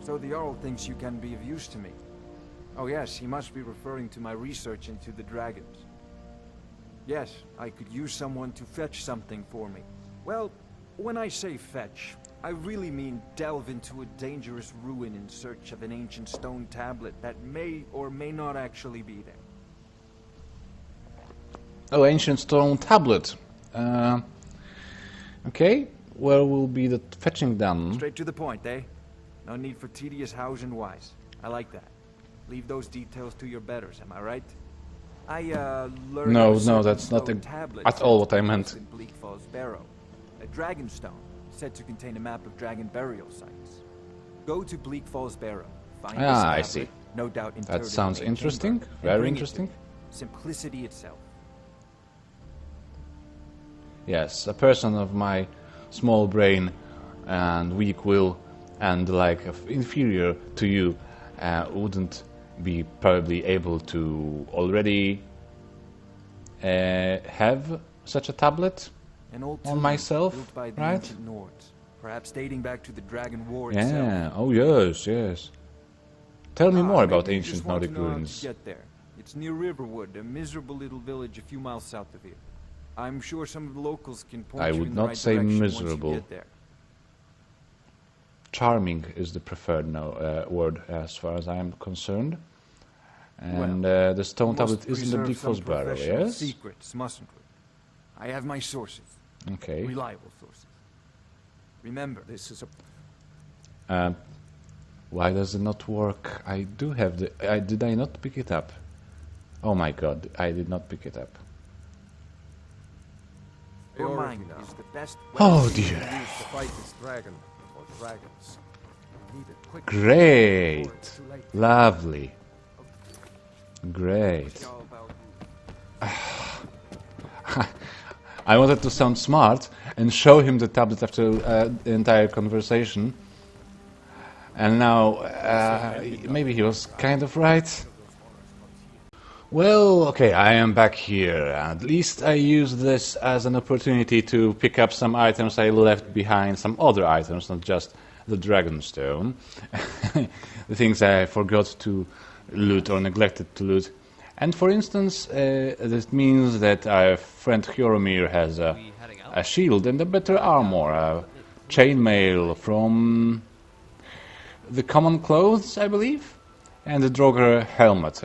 So the Jarl thinks you can be of use to me. Oh yes, he must be referring to my research into the dragons. Yes, I could use someone to fetch something for me. Well, when I say fetch, I really mean delve into a dangerous ruin in search of an ancient stone tablet that may or may not actually be there. Oh, ancient stone tablet. Okay, where will be the fetching done? Straight to the point, eh? No need for tedious hows and whys. I like that. Leave those details to your betters, am I right? I learned No, of a no, certain that's not stone tablet at all found what I meant. in Bleak Falls Barrow. A dragon stone, said to contain a map of dragon burial sites. Go to Bleak Falls Barrow. Find this I tablet, see. no doubt interred That in sounds the main interesting. chamber, and Very bring it to interesting. me. Simplicity itself. Yes, a person of my small brain and weak will and like inferior to you wouldn't be probably able to already have such a tablet An old on tomb myself, built by the right? ancient Nords, perhaps dating back to the Dragon War Yeah, itself. oh yes, yes. Tell me more about maybe you just ancient want to Nordic know how to ruins. get there. It's near Riverwood, a miserable little village a few miles south of here. I'm sure some of the locals can point I you would in the not right say direction once you miserable. get there. Charming is the preferred word as far as I am concerned. And the stone We must tablet is in the preserve Bleak some Falls barrow, professional yes? secrets, mustn't we? I have my sources. Okay. Reliable sources. Remember, this is a... Why does it not work? I do have the... did I not pick it up? Oh my god, I did not pick it up. Your Priority mind now. is the best Oh weapon you dear. can use To fight this dragon, or dragons. We need it quickly Great! before it's too late. Lovely. Great. to know about you. I wanted to sound smart and show him the tablet after the entire conversation. And now, maybe he was kind of right. Well, okay, I am back here. At least I used this as an opportunity to pick up some items I left behind, some other items, not just the Dragonstone. The things I forgot to loot or neglected to loot. And for instance, this means that our friend Hjoromir has a shield and a better armor, a chainmail from the common clothes, I believe, and the Draugr helmet.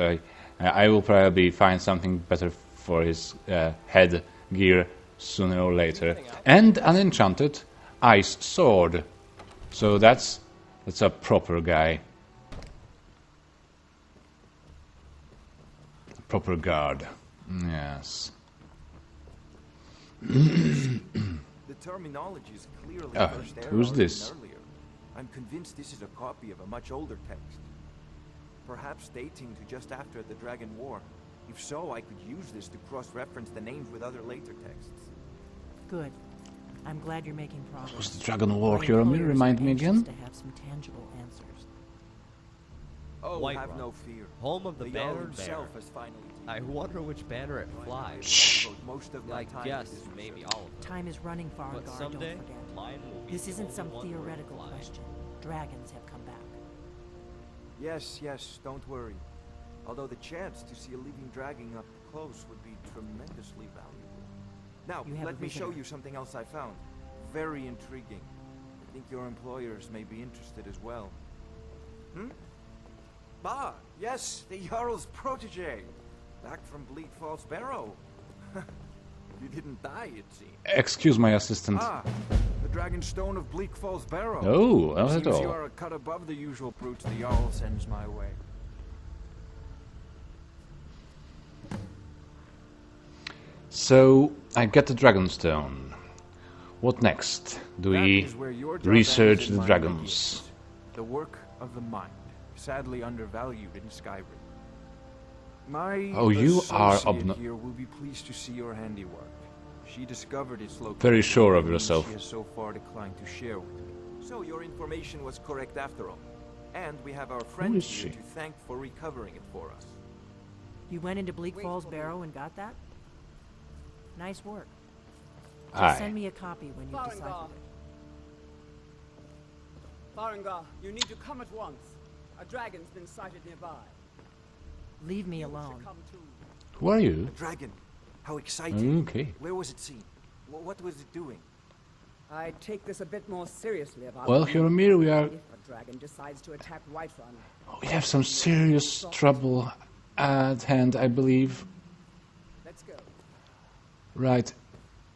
I will probably find something better for his head gear sooner or later. And an enchanted ice sword. So that's a proper guy. Proper guard. Yes. The terminology is clearly first era who's or this? even earlier. I'm convinced this is a copy of a much older text. Perhaps dating to just after the Dragon War. If so, I could use this to cross-reference the names with other later texts. Good. I'm glad you're making progress. Was the Dragon War, My Hjoromir? employers Remind are me anxious again? to have some tangible answers. Oh, Whiterun, have no fear. home of the Jarl bannered himself bear. has finally I wonder which banner it flies. Shh. devoted most of my I time guess to this maybe research. all of them. Time is running, But Farengar, someday, don't forget. mine will be This the isn't only some one where it theoretical flies. question. Dragons have come back. Yes, don't worry. Although the chance to see a living dragon up close would be tremendously valuable. Now, You have let a me show visitor. you something else I found. Very intriguing. I think your employers may be interested as well. Ah, yes, the Jarl's protege. Back from Bleak Falls Barrow. You didn't die, it seems. Excuse my assistant. Ah, the Dragon Stone of Bleak Falls Barrow. Oh, not at Seems you all. are a cut above the usual brutes the Jarl sends my way. So, I get the Dragonstone. What next? Do That we is where your job research ends and the mine dragons? begins. The work of the mind, sadly undervalued in Skyrim. My Oh, you are associate here will be pleased to see your handiwork. She discovered its location. Very sure of in a niche yourself. She has so far declined to share with me. So your information was correct after all. And we have our friend is here she? to thank for recovering it for us. You went into Bleak Falls Barrow and got that? Nice work. Just Aye. send me a copy when you Farengar. deciphered it. Farengar, you need to come at once. A dragon's been sighted nearby. Leave me You alone. should come too. Who are you? A dragon. How exciting. Okay. Where was it seen? What was it doing? I take this a bit more seriously about Well, Hjoromir, we are... if a dragon decides to attack Whiterun. We have some serious trouble at hand, I believe. Let's go. Right.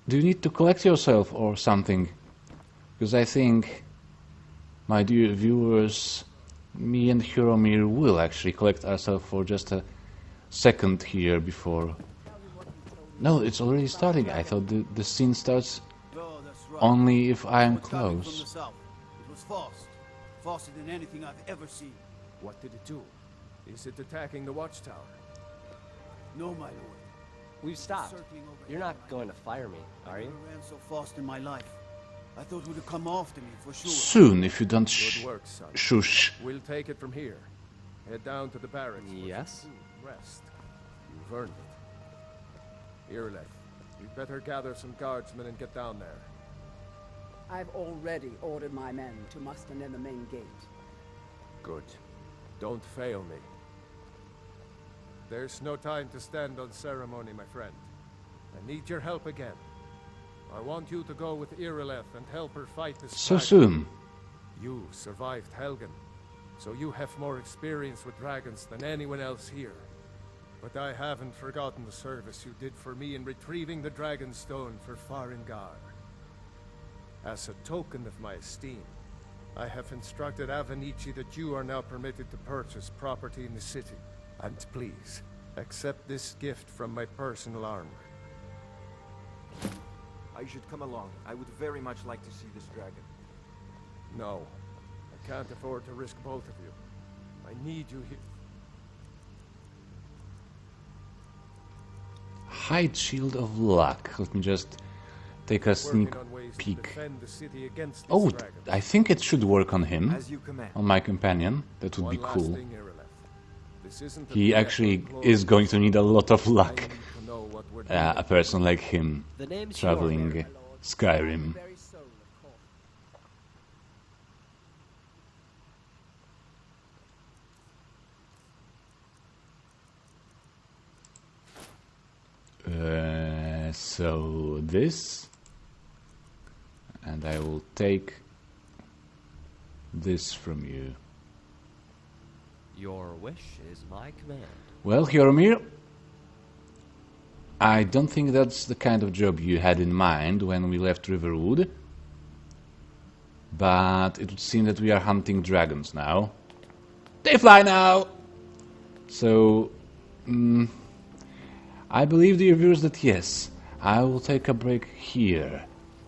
Do you need to collect yourself or something? Because I think, my dear viewers, me and Hjoromir will actually collect ourselves for just a second here before... No, it's already starting. I thought the scene starts Oh, that's right. only if I am It's coming close. From the south. It was fast. Faster than anything I've ever seen. What did it do? Is it attacking the watchtower? No, my lord. We've stopped. Circling over You're not going to fire me, are you? Never ran so fast in my life. I thought it would have come after me for sure. Soon, if you don't Good work, son. shush. We'll take it from here. Head down to the barracks. for some Yes? food and rest. You've earned it. Irileth, we'd better gather some guardsmen and get down there. I've already ordered my men to muster near the main gate. Good. Don't fail me. There's no time to stand on ceremony, my friend. I need your help again. I want you to go with Irileth and help her fight this So dragon. soon. You survived Helgen, so you have more experience with dragons than anyone else here. But I haven't forgotten the service you did for me in retrieving the Dragonstone for Farengar. As a token of my esteem, I have instructed Avenici that you are now permitted to purchase property in the city. And please, accept this gift from my personal armor. I should come along. I would very much like to see this dragon. No, I can't afford to risk both of you. I need you here. Hide Shield of Luck. Let me just take a sneak Working on ways to peek. defend the city against this Oh, dragon. I think it should work on him. As you command. On my companion. That would be One last cool. thing, Irileth. This isn't a He threat actually or close. is going to need a lot of I luck. need to know what we're A doing. person like him The name's traveling York. Skyrim. Very soul of course. So this, and I will take this from you. Your wish is my command. Well, Hjormir, I don't think that's the kind of job you had in mind when we left Riverwood, but it would seem that we are hunting dragons now. They fly now! So, I believe the reviewers that yes, I will take a break here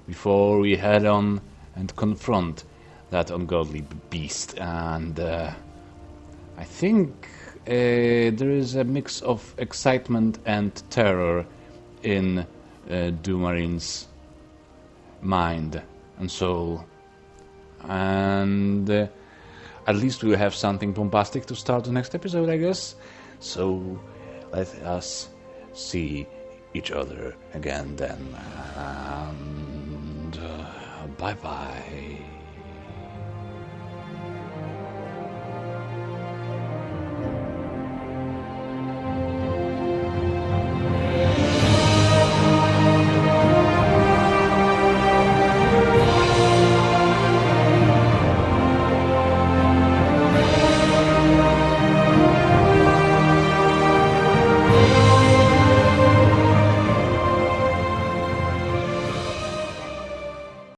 before we head on and confront that ungodly beast. And I think there is a mix of excitement and terror in Dumarin's mind and soul. And at least we will have something bombastic to start the next episode, I guess. So let us see each other again then. And bye-bye.